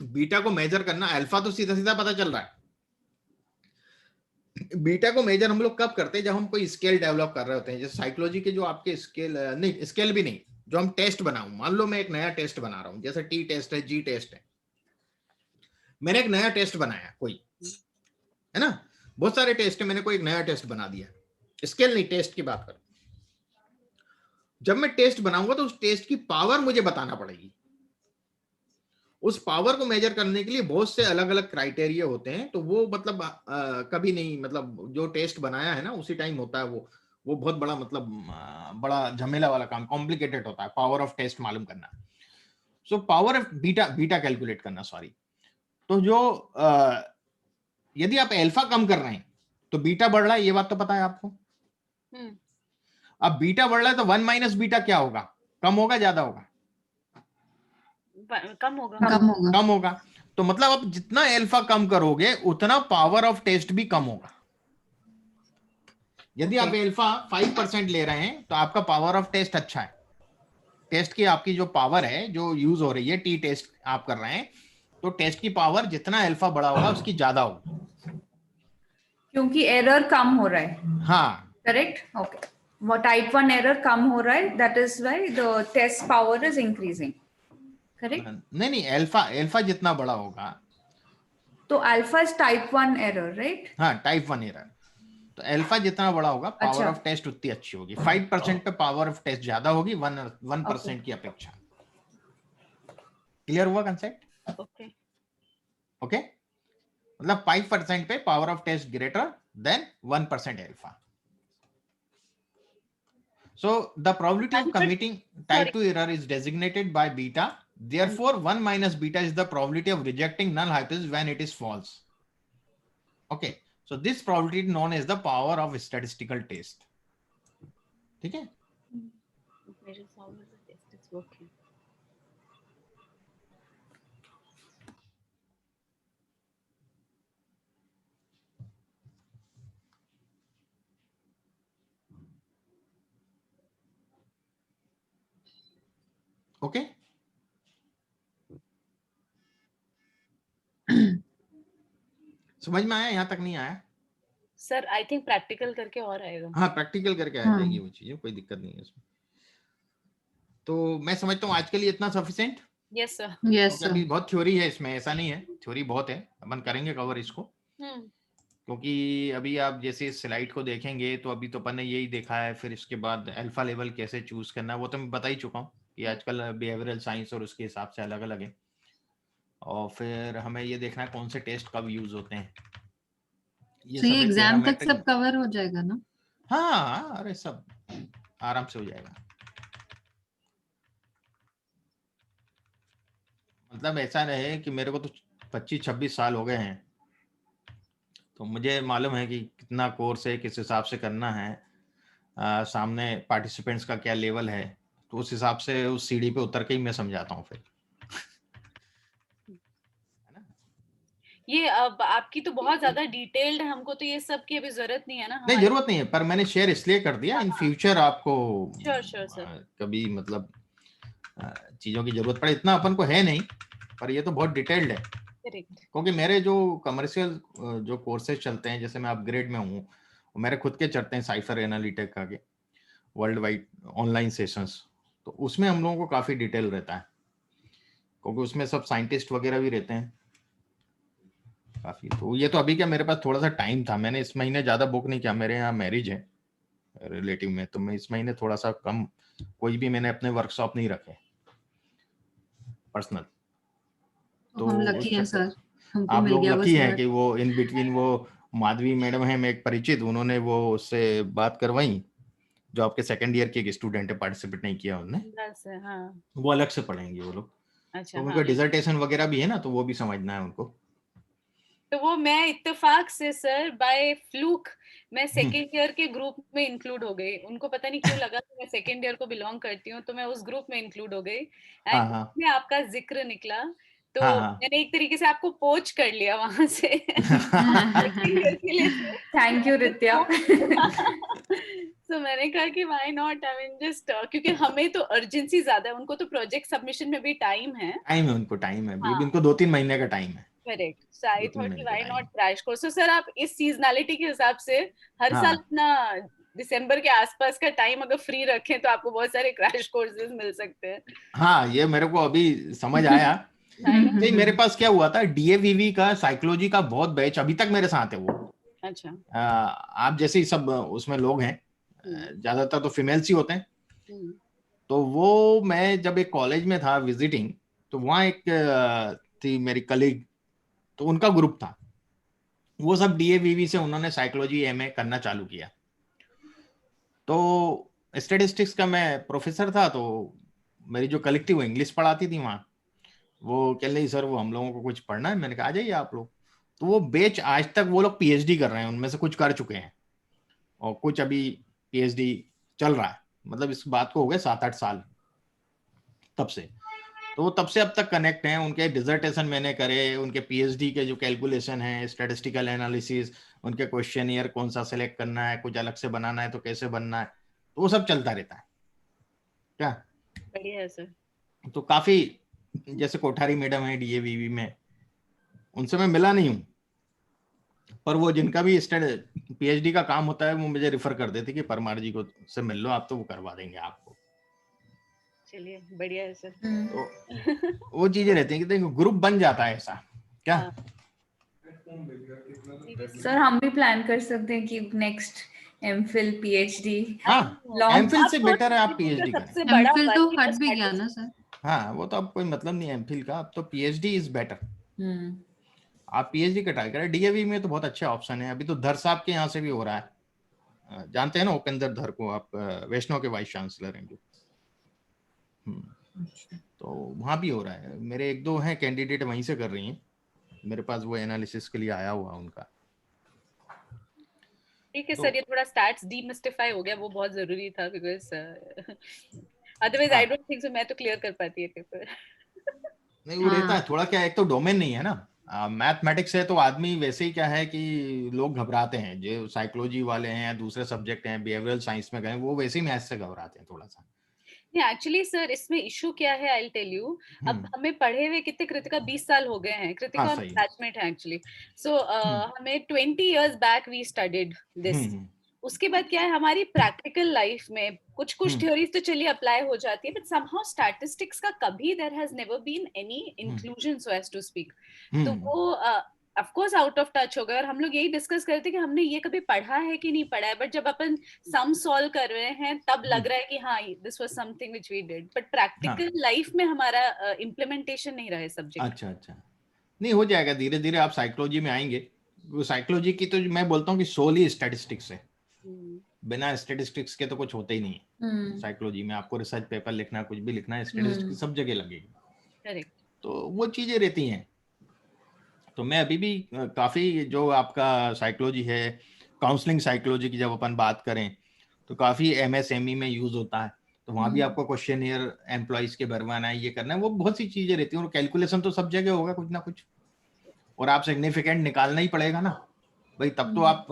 S1: बीटा को मेजर करना, अल्फा तो सीधा सीधा पता चल रहा है. बीटा को मेजर हम लोग कब करते हैं? जब हम कोई स्केल डेवलप कर रहे होते हैं. जैसे साइकोलॉजी के जो आपके स्केल, नहीं स्केल भी नहीं, जो हम टेस्ट बनाऊं. मान लो मैं एक नया टेस्ट बना रहा हूं, जैसे टी टेस्ट है, जी टेस्ट है. मैंने एक नया टेस्ट बनाया कोई, है ना, बहुत सारे टेस्ट है, मैंने कोई एक नया टेस्ट बना दिया. स्केल नहीं, टेस्ट की बात करो. जब मैं टेस्ट बनाऊंगा तो उस टेस्ट की पावर मुझे बताना पड़ेगी. उस पावर को मेजर करने के लिए बहुत से अलग अलग क्राइटेरिया होते हैं. तो वो मतलब कभी नहीं, मतलब जो टेस्ट बनाया है ना उसी टाइम होता है वो बहुत बड़ा, मतलब बड़ा झमेला वाला काम, कॉम्प्लिकेटेड होता है पावर ऑफ टेस्ट मालूम करना. So power of beta calculate करना, सॉरी. तो जो यदि आप अल्फा कम कर रहे हैं तो बीटा बढ़ रहा है, ये बात तो पता है आपको. अब बीटा बढ़ रहा है तो 1 माइनस बीटा क्या होगा? कम होगा, ज्यादा होगा? कम होगा. तो मतलब आप जितना अल्फा कम करोगे उतना पावर ऑफ टेस्ट भी कम होगा. यदि आप अल्फा 5% ले रहे हैं तो आपका पावर ऑफ टेस्ट अच्छा है. टेस्ट की आपकी जो पावर है जो यूज हो रही है, टी टेस्ट आप कर रहे हैं, तो टेस्ट की पावर जितना अल्फा बड़ा होगा उसकी ज्यादा होगी,
S3: क्योंकि एरर कम हो रहा है.
S1: हाँ,
S3: करेक्ट. ओके. वो टाइप 1 एरर कम हो रहा है, that is why the test power is increasing. Correct.
S1: नहीं, अल्फा जितना बड़ा होगा
S3: तो alpha is type 1 error, right?
S1: हाँ, टाइप 1 एरर. तो अल्फा जितना बड़ा होगा पावर ऑफ टेस्ट उतनी अच्छी होगी. 5% पे पावर ऑफ टेस्ट ज्यादा होगी 1% की अपेक्षा. क्लियर हुआ कंसेप्ट? ओके. मतलब 5% पे power of test greater than 1% alpha. So the probability of committing type 2 error is designated by beta. Therefore, 1 minus beta is the probability of rejecting null hypothesis when it is false. Okay. So this probability is known as the power of statistical test. ठीक है? Okay. समझ में आया? यहां तक नहीं आया?
S2: Sir I think practical करके और आएगा.
S1: हाँ, प्रैक्टिकल करके आ जाएगी वो चीजें, कोई दिक्कत नहीं है इसमें. तो मैं समझता हूँ आज के लिए इतना sufficient.
S2: Yes sir.
S4: Yes sir.
S1: अभी बहुत थ्योरी है इसमें, ऐसा नहीं है, थ्योरी बहुत है, अपन करेंगे कवर इसको. क्योंकि अभी आप जैसे स्लाइड को देखेंगे तो अभी तो अपन ने यही देखा है. फिर इसके बाद अल्फा लेवल कैसे चूज करना है वो तो मैं बता ही चुका हूँ कि आजकल बिहेवियरल साइंस और उसके हिसाब से अलग अलग है. और फिर हमें ये देखना है कौन से टेस्ट कब यूज होते हैं.
S4: ये एग्जाम तक सब कवर हो जाएगा ना?
S1: हाँ, अरे सब आराम से हो जाएगा. मतलब ऐसा रहे कि मेरे को तो 25-26 साल हो गए हैं, तो मुझे मालूम है कि कितना कोर्स है, किस हिसाब से करना है, सामने पार्टिसिपेंट्स का क्या लेवल है, तो उस हिसाब से उस सीढ़ी पे उतर के ही मैं समझाता हूँ फिर.
S2: ये अब आपकी तो बहुत ज्यादा डिटेल्ड है, हमको तो ये सब की अभी जरूरत नहीं है ना
S1: नहीं,
S2: हमारे।
S1: जरूरत नहीं है, पर मैंने शेयर इसलिए कर दिया, इन फ्यूचर आपको
S2: श्योर श्योर सर।
S1: कभी मतलब चीजों की जरूरत पड़े, इतना अपन को है नहीं, पर ये तो बहुत डिटेल्ड है।
S2: करेक्ट।
S1: क्योंकि मेरे जो कमर्शियल जो कोर्सेज चलते हैं, जैसे मैं अपग्रेड में हूँ, मेरे खुद के चलते हैं साइफर एनालिटिक का के वर्ल्ड वाइड ऑनलाइन सेशंस, तो उसमें हम लोगों को काफी डिटेल रहता है, क्योंकि उसमें सब साइंटिस्ट वगैरह भी रहते हैं काफी। तो ये तो अभी क्या मेरे पास थोड़ा सा टाइम था, मैंने इस महीने ज्यादा बुक नहीं किया, मेरे यहाँ मैरिज है रिलेटिव में, तो मैं इस महीने थोड़ा सा कम, कोई भी मैंने अपने वर्कशॉप नहीं रखे पर्सनल।
S4: तो हम लकी हैं सर, हमको
S1: आप
S4: मिल
S1: लोग
S4: गया
S1: लकी
S4: बस
S1: हैं
S4: घर।
S1: कि वो इन बिटवीन वो माधवी मैडम है, मैं एक परिचित, उन्होंने वो उससे बात करवाई, जो आपके सेकंड ईयर की एक स्टूडेंट है, पार्टिसिपेट नहीं किया उन्होंने,
S2: बस हाँ।
S1: वो अलग से पढ़ेंगे वो लोग,
S2: अच्छा
S1: तो
S2: हाँ।
S1: उनका डिसर्टेशन वगैरह भी है ना, तो वो भी समझना है उनको।
S2: तो वो मैं इत्तेफाक से सर बाय फ्लूक मैं सेकेंड ईयर के ग्रुप में इंक्लूड हो गई। उनको पता नहीं क्यों लगा कि मैं सेकेंड ईयर को बिलोंग करती हूँ, तो मैं उस ग्रुप में इंक्लूड हो गई
S1: हाँ
S2: एंड
S1: हाँ
S2: उसमें आपका जिक्र निकला, तो
S1: हाँ हाँ
S2: मैंने एक तरीके से आपको पोच कर लिया वहां से सेकेंड ईयर के लिए।
S3: थैंक यू रित्या।
S2: तो मैंने कहा कि why not, I mean just क्योंकि हमें तो अर्जेंसी ज्यादा है, उनको तो प्रोजेक्ट सबमिशन में भी टाइम है।
S1: टाइम है उनको, टाइम है अभी,
S2: हाँ
S1: इनको 2-3 महीने का टाइम है,
S2: करेक्ट। सो आई
S1: 2-3
S2: थॉट कि
S1: महीने का
S2: व्हाई
S1: टाइम
S2: नॉट
S1: है।
S2: Crash course. तो सर आप इस सीजनैलिटी के हिसाब से हर साल
S1: हाँ
S2: अपना दिसंबर के आसपास का टाइम अगर फ्री रखें तो आपको बहुत सारे क्रैश कोर्सेज मिल सकते हैं।
S1: हाँ, ये मेरे को अभी समझ आया।
S2: I know.
S1: नहीं, मेरे पास क्या हुआ था, डीएवीवी का साइकोलॉजी का बहुत बैच अभी तक मेरे साथ है वो।
S2: अच्छा।
S1: आप जैसे ही सब उसमें लोग हैं, ज्यादातर तो फीमेल्स ही होते हैं,
S2: हम्म,
S1: तो वो मैं जब एक कॉलेज में था विजिटिंग, तो वहाँ एक थी मेरी कलीग, तो उनका ग्रुप था, वो सब डीएवीवी से उन्होंने साइकोलॉजी एमए करना चालू किया। तो स्टेटिस्टिक्स का मैं प्रोफेसर था, तो मेरी जो कलीग थी वो इंग्लिश पढ़ाती थी वहाँ, वो कह रही सर वो हम लोगों को कुछ पढ़ना है, मैंने कहा आ जाइए आप लोग। तो वो बैच आज तक वो लोग पीएचडी कर रहे हैं, उनमें से कुछ कर चुके हैं और कुछ अभी पीएचडी चल रहा है, मतलब इस बात को हो गए 7-8 साल तब से। तो वो तब से अब तक कनेक्ट हैं, उनके डिजर्टेशन मैंने करे, उनके पीएचडी के जो कैलकुलेशन है, स्टैटिस्टिकल एनालिसिस, उनके क्वेश्चनियर कौन सा सेलेक्ट करना है, कुछ अलग से बनाना है तो कैसे बनना है, तो वो सब चलता रहता है क्या।
S2: बढ़िया है सर।
S1: तो काफी, जैसे कोठारी मैडम है डीएवीवी में, उनसे मैं मिला नहीं हूँ, पर वो जिनका भी पीएचडी का काम होता है वो मुझे रिफर कर देते कि परमार जी को से मिल लो आप, तो वो करवा देंगे आपको।
S2: चलिए बढ़िया है सर।
S1: तो वो चीजें रहती हैं कि देखो ग्रुप बन जाता है ऐसा क्या।
S2: हाँ।
S3: सर हम भी प्लान कर सकते हैं कि नेक्स्ट एमफिल पीएचडी
S1: हाँ,
S3: लॉन्ग।
S1: एमफिल से
S2: अब तो
S1: बेटर है आप
S2: जीवन का
S1: पीएचडी करें।
S2: सबसे बड़ा
S4: एमफिल तो
S2: वर्क
S4: हट भी गया ना सर।
S1: हाँ, वो तो अब कोई मतलब नहीं है एमफिल का, अब तो पीएचडी इज बेटर।
S3: हम्म
S1: आप पीएचडी का ट्राई करें, डीएवी में तो बहुत अच्छे ऑप्शन है, अभी तो धर साहब के यहाँ से भी हो रहा है, जानते हैं ना उपेंद्र धर को आप, वैष्णव के वाइस चांसलर हैं जो। तो वहाँ भी हो रहा है, मेरे 1-2 हैं कैंडिडेट वहीं से कर रही हैं, मेरे पास वो एनालिसिस के लिए आया हुआ उनका।
S2: ठीक है
S1: तो
S2: सर, ये थोड़ा स्टैट्स डीमिस्टिफाई हो गया, वो बहुत जरूरी था बिकॉज अदरवाइज
S1: हाँ,
S2: आई डोंट थिंक सो मैं तो क्लियर कर पाती है पेपर।
S1: नहीं वो रहता है थोड़ा, क्या एक तो डोमेन नहीं है ना, मैथमेटिक्स है तो आदमी वैसे ही क्या है कि लोग घबराते हैं, जो साइकोलॉजी वाले हैं या दूसरे सब्जेक्ट हैं, बिहेवियरल साइंस में गए, वो वैसे ही मैथ से घबराते हैं थोड़ा सा।
S2: नहीं एक्चुअली सर इसमें इशू क्या है, आई टेल यू। अब हमें पढ़े हुए कितने, कृतिका 20 साल हो गए हैं,
S1: हाँ
S2: कृतिका
S1: सही है।
S2: बैचमेट है एक्चुअली। सो हमें 20 years back we studied this.
S1: Hmm
S2: उसके बाद क्या है, हमारी प्रैक्टिकल लाइफ में कुछ कुछ
S1: हम्म
S2: थ्योरीज तो चलिए अप्लाई हो जाती है, बट समहाउ स्टैटिस्टिक्स का कभी there has never been any
S1: hmm
S2: inclusion so as to speak. तो
S1: हम्म
S2: वो of course out of touch हो गए, और हम लोग यही डिस्कस करते कि हमने ये कभी पढ़ा है कि नहीं पढ़ा है, बट जब अपन सम सॉल्व कर रहे हैं तब लग रहा है कि हाँ this was something which we did, but
S1: हाँ,
S2: प्रैक्टिकल लाइफ में हमारा इम्प्लीमेंटेशन नहीं रहा है सब्जेक्ट।
S1: अच्छा अच्छा, नहीं हो जाएगा धीरे धीरे, आप साइकोलॉजी में आएंगे। वो साइकोलॉजी की तो मैं बोलता हूँ कि सोली स्टैटिस्टिक्स है, बिना स्टैटिस्टिक्स के तो कुछ होता ही नहीं है साइकोलॉजी में। आपको रिसर्च पेपर लिखना, कुछ भी लिखना है, स्टैटिस्टिक्स सब जगह लगेगी,
S2: करेक्ट।
S1: तो वो चीजें रहती हैं। तो मैं अभी भी काफी, जो आपका साइकोलॉजी है, काउंसलिंग साइकोलॉजी की जब अपन बात करें तो काफी एमएसएमई में यूज होता है, तो वहां भी आपको क्वेश्चनियर एम्प्लॉइज के भरवाना है, ये करना है, वो बहुत सी चीजें रहती हैं, और कैलकुलेशन तो सब जगह होगा कुछ ना कुछ, और आप सिग्निफिकेंट निकालना ही पड़ेगा ना भाई, तब तो आप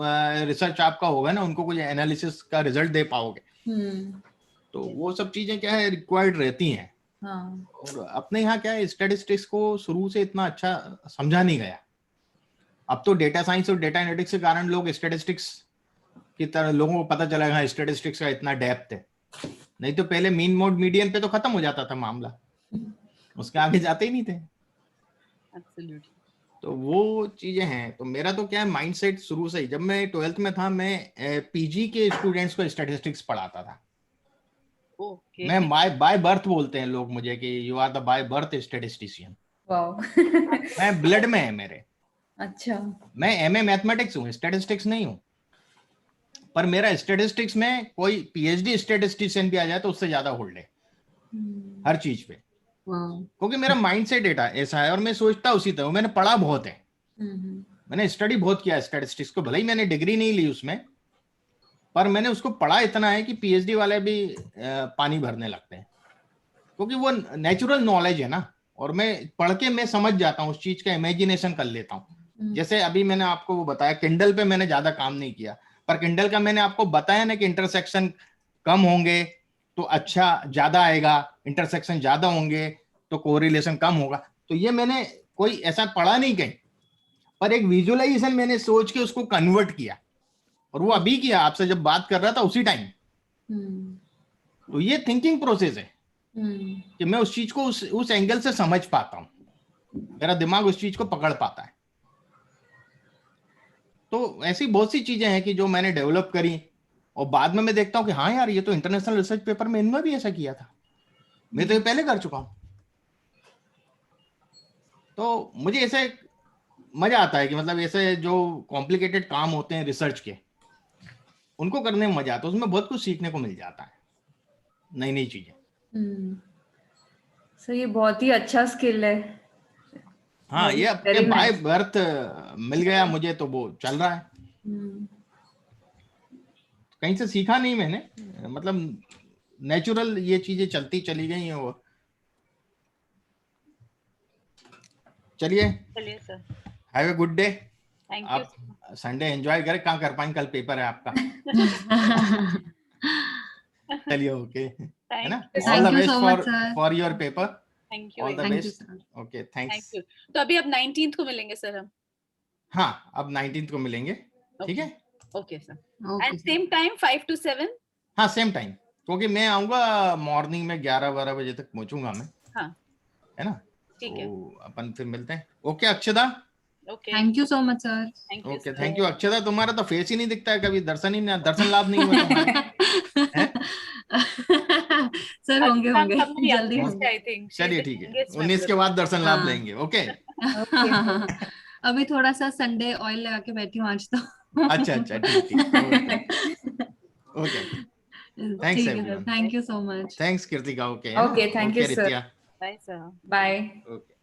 S1: रिसर्च आपका होगा ना, उनको कुछ एनालिसिस का रिजल्ट दे पाओगे। तो वो सब चीजें क्या है रिक्वायर्ड रहती हैं।
S5: हाँ,
S1: और अपने यहाँ क्या है स्टैटिस्टिक्स को शुरू से इतना अच्छा समझा नहीं गया। अब तो डेटा साइंस और डेटा एनालिटिक्स के कारण लोग स्टैटिस्टिक्स की तरह लोगों को पता चला हाँ स्टैटिस्टिक्स का इतना डेप्थ है। नहीं तो पहले मीन मोड मीडियन पे तो खत्म हो जाता था मामला, उसके आगे जाते ही नहीं थे।
S2: Absolutely.
S1: तो वो चीजें हैं। तो मेरा तो क्या है माइंडसेट शुरू से ही, जब मैं 12th में था मैं पीजी के स्टूडेंट्स को स्टैटिस्टिक्स पढ़ाता था।
S2: Okay.
S1: मैं बाय बर्थ बोलते हैं लोग मुझे कि you are the by birth statistician.
S5: Wow.
S1: मैं ब्लड में है मेरे,
S5: अच्छा,
S1: मैं एमए मैथमेटिक्स हूँ, स्टैटिस्टिक्स नहीं हूँ। पर मेरा स्टैटिस्टिक्स में कोई पीएचडी स्टैटिस्टिशियन भी आ जाए तो उससे ज्यादा होल्ड है हर चीज पे, क्योंकि मेरा माइंडसेट डेटा ऐसा है और मैं सोचता उसी तरह। मैंने पढ़ा बहुत है, मैंने स्टडी बहुत किया स्टैटिस्टिक्स को, भले ही मैंने डिग्री नहीं ली उसमें, पर मैंने उसको पढ़ा इतना है कि पीएचडी वाले भी पानी भरने लगते हैं, क्योंकि वो नेचुरल नॉलेज है ना। और मैं पढ़ के मैं समझ जाता हूँ उस चीज का, इमेजिनेशन कर लेता हूँ। जैसे अभी मैंने आपको वो बताया किंडल पे मैंने ज्यादा काम नहीं किया, पर किंडल का मैंने आपको बताया ना कि इंटरसेक्शन कम होंगे तो अच्छा ज्यादा आएगा, इंटरसेक्शन ज्यादा होंगे तो कोरिलेशन कम होगा। तो ये मैंने कोई ऐसा पढ़ा नहीं कहीं, पर एक विजुअलाइजेशन मैंने सोच के उसको कन्वर्ट किया, और वो अभी किया आपसे जब बात कर रहा था उसी टाइम। तो ये थिंकिंग प्रोसेस है कि मैं उस चीज को उस एंगल से समझ पाता हूं, मेरा दिमाग उस चीज को पकड़ पाता है। तो ऐसी बहुत सी चीजें हैं कि जो मैंने डेवलप करी, और बाद में मैं देखता हूँ कि हाँ यार ये तो इंटरनेशनल रिसर्च पेपर में इनमें भी ऐसा किया था, मैं तो ये पहले कर चुका हूं। तो मुझे ऐसे मजा आता है कि मतलब ऐसे जो कॉम्प्लिकेटेड काम होते हैं रिसर्च के, उनको करने में मजा आता है, उसमें बहुत कुछ सीखने को मिल जाता है, नई नई चीजें।
S5: सो ये बहुत ही अच्छा स्किल है।
S1: हाँ ये अब
S5: Very
S1: बाय
S5: nice.
S1: बर्थ मिल गया मुझे, तो वो चल रहा है, कहीं से सीखा नहीं मैंने, मतलब नेचुरल ये चीजें चलती चली गई हैं। और चलिए,
S2: चलिए sir,
S1: have a good day.
S2: Thank you.
S1: आप संडे एंजॉय करें, कहाँ कर पाएंगे, कल पेपर है आपका। चलिए ओके, है ना,
S2: thank
S1: all the
S4: Thank you
S1: best
S4: so much, sir.
S1: For your paper,
S2: you,
S1: all the
S4: Thank you,
S1: best.
S4: sir.
S1: Okay
S2: thank
S1: thanks.
S2: You. तो अभी अब 19th को मिलेंगे सर हम।
S1: हाँ अब 19th को मिलेंगे, ठीक है।
S2: Okay sir,
S4: Okay,
S2: and
S4: sir.
S2: Same time 5 to 7।
S1: हाँ सेम टाइम, क्योंकि मैं आऊंगा मॉर्निंग में 11-12 बजे तक पहुंचूंगा मैं,
S2: हाँ
S1: है ना।
S2: ठीक है,
S1: तो अपन फिर मिलते हैं। Okay Akshada,
S2: okay,
S4: Thank you so much, sir.
S2: Thank you
S1: okay
S2: sir.
S1: Thank you Akshada. तुम्हारा तो फेस ही नहीं दिखता है कभी, दर्शन लाभ नहीं हुआ तुम्हारे, हैं?
S4: सर होंगे होंगे जल्दी
S2: आई
S4: होंगे।
S2: थिंक
S1: चलिए ठीक है, 19 के बाद दर्शन लाभ
S4: हाँ।
S1: लेंगे। ओके
S4: अभी थोड़ा सा संडे ऑयल लगा के बैठी हूँ आज तो।
S1: अच्छा अच्छा ठीक ठीक, ओके थैंक्स
S4: ठीक है sir,
S1: everyone,
S4: thank you so much.
S1: Thanks Kritika. Okay
S5: Okay, thank you, sir.
S1: Ritiya,
S2: bye sir.
S5: Bye.
S1: Okay.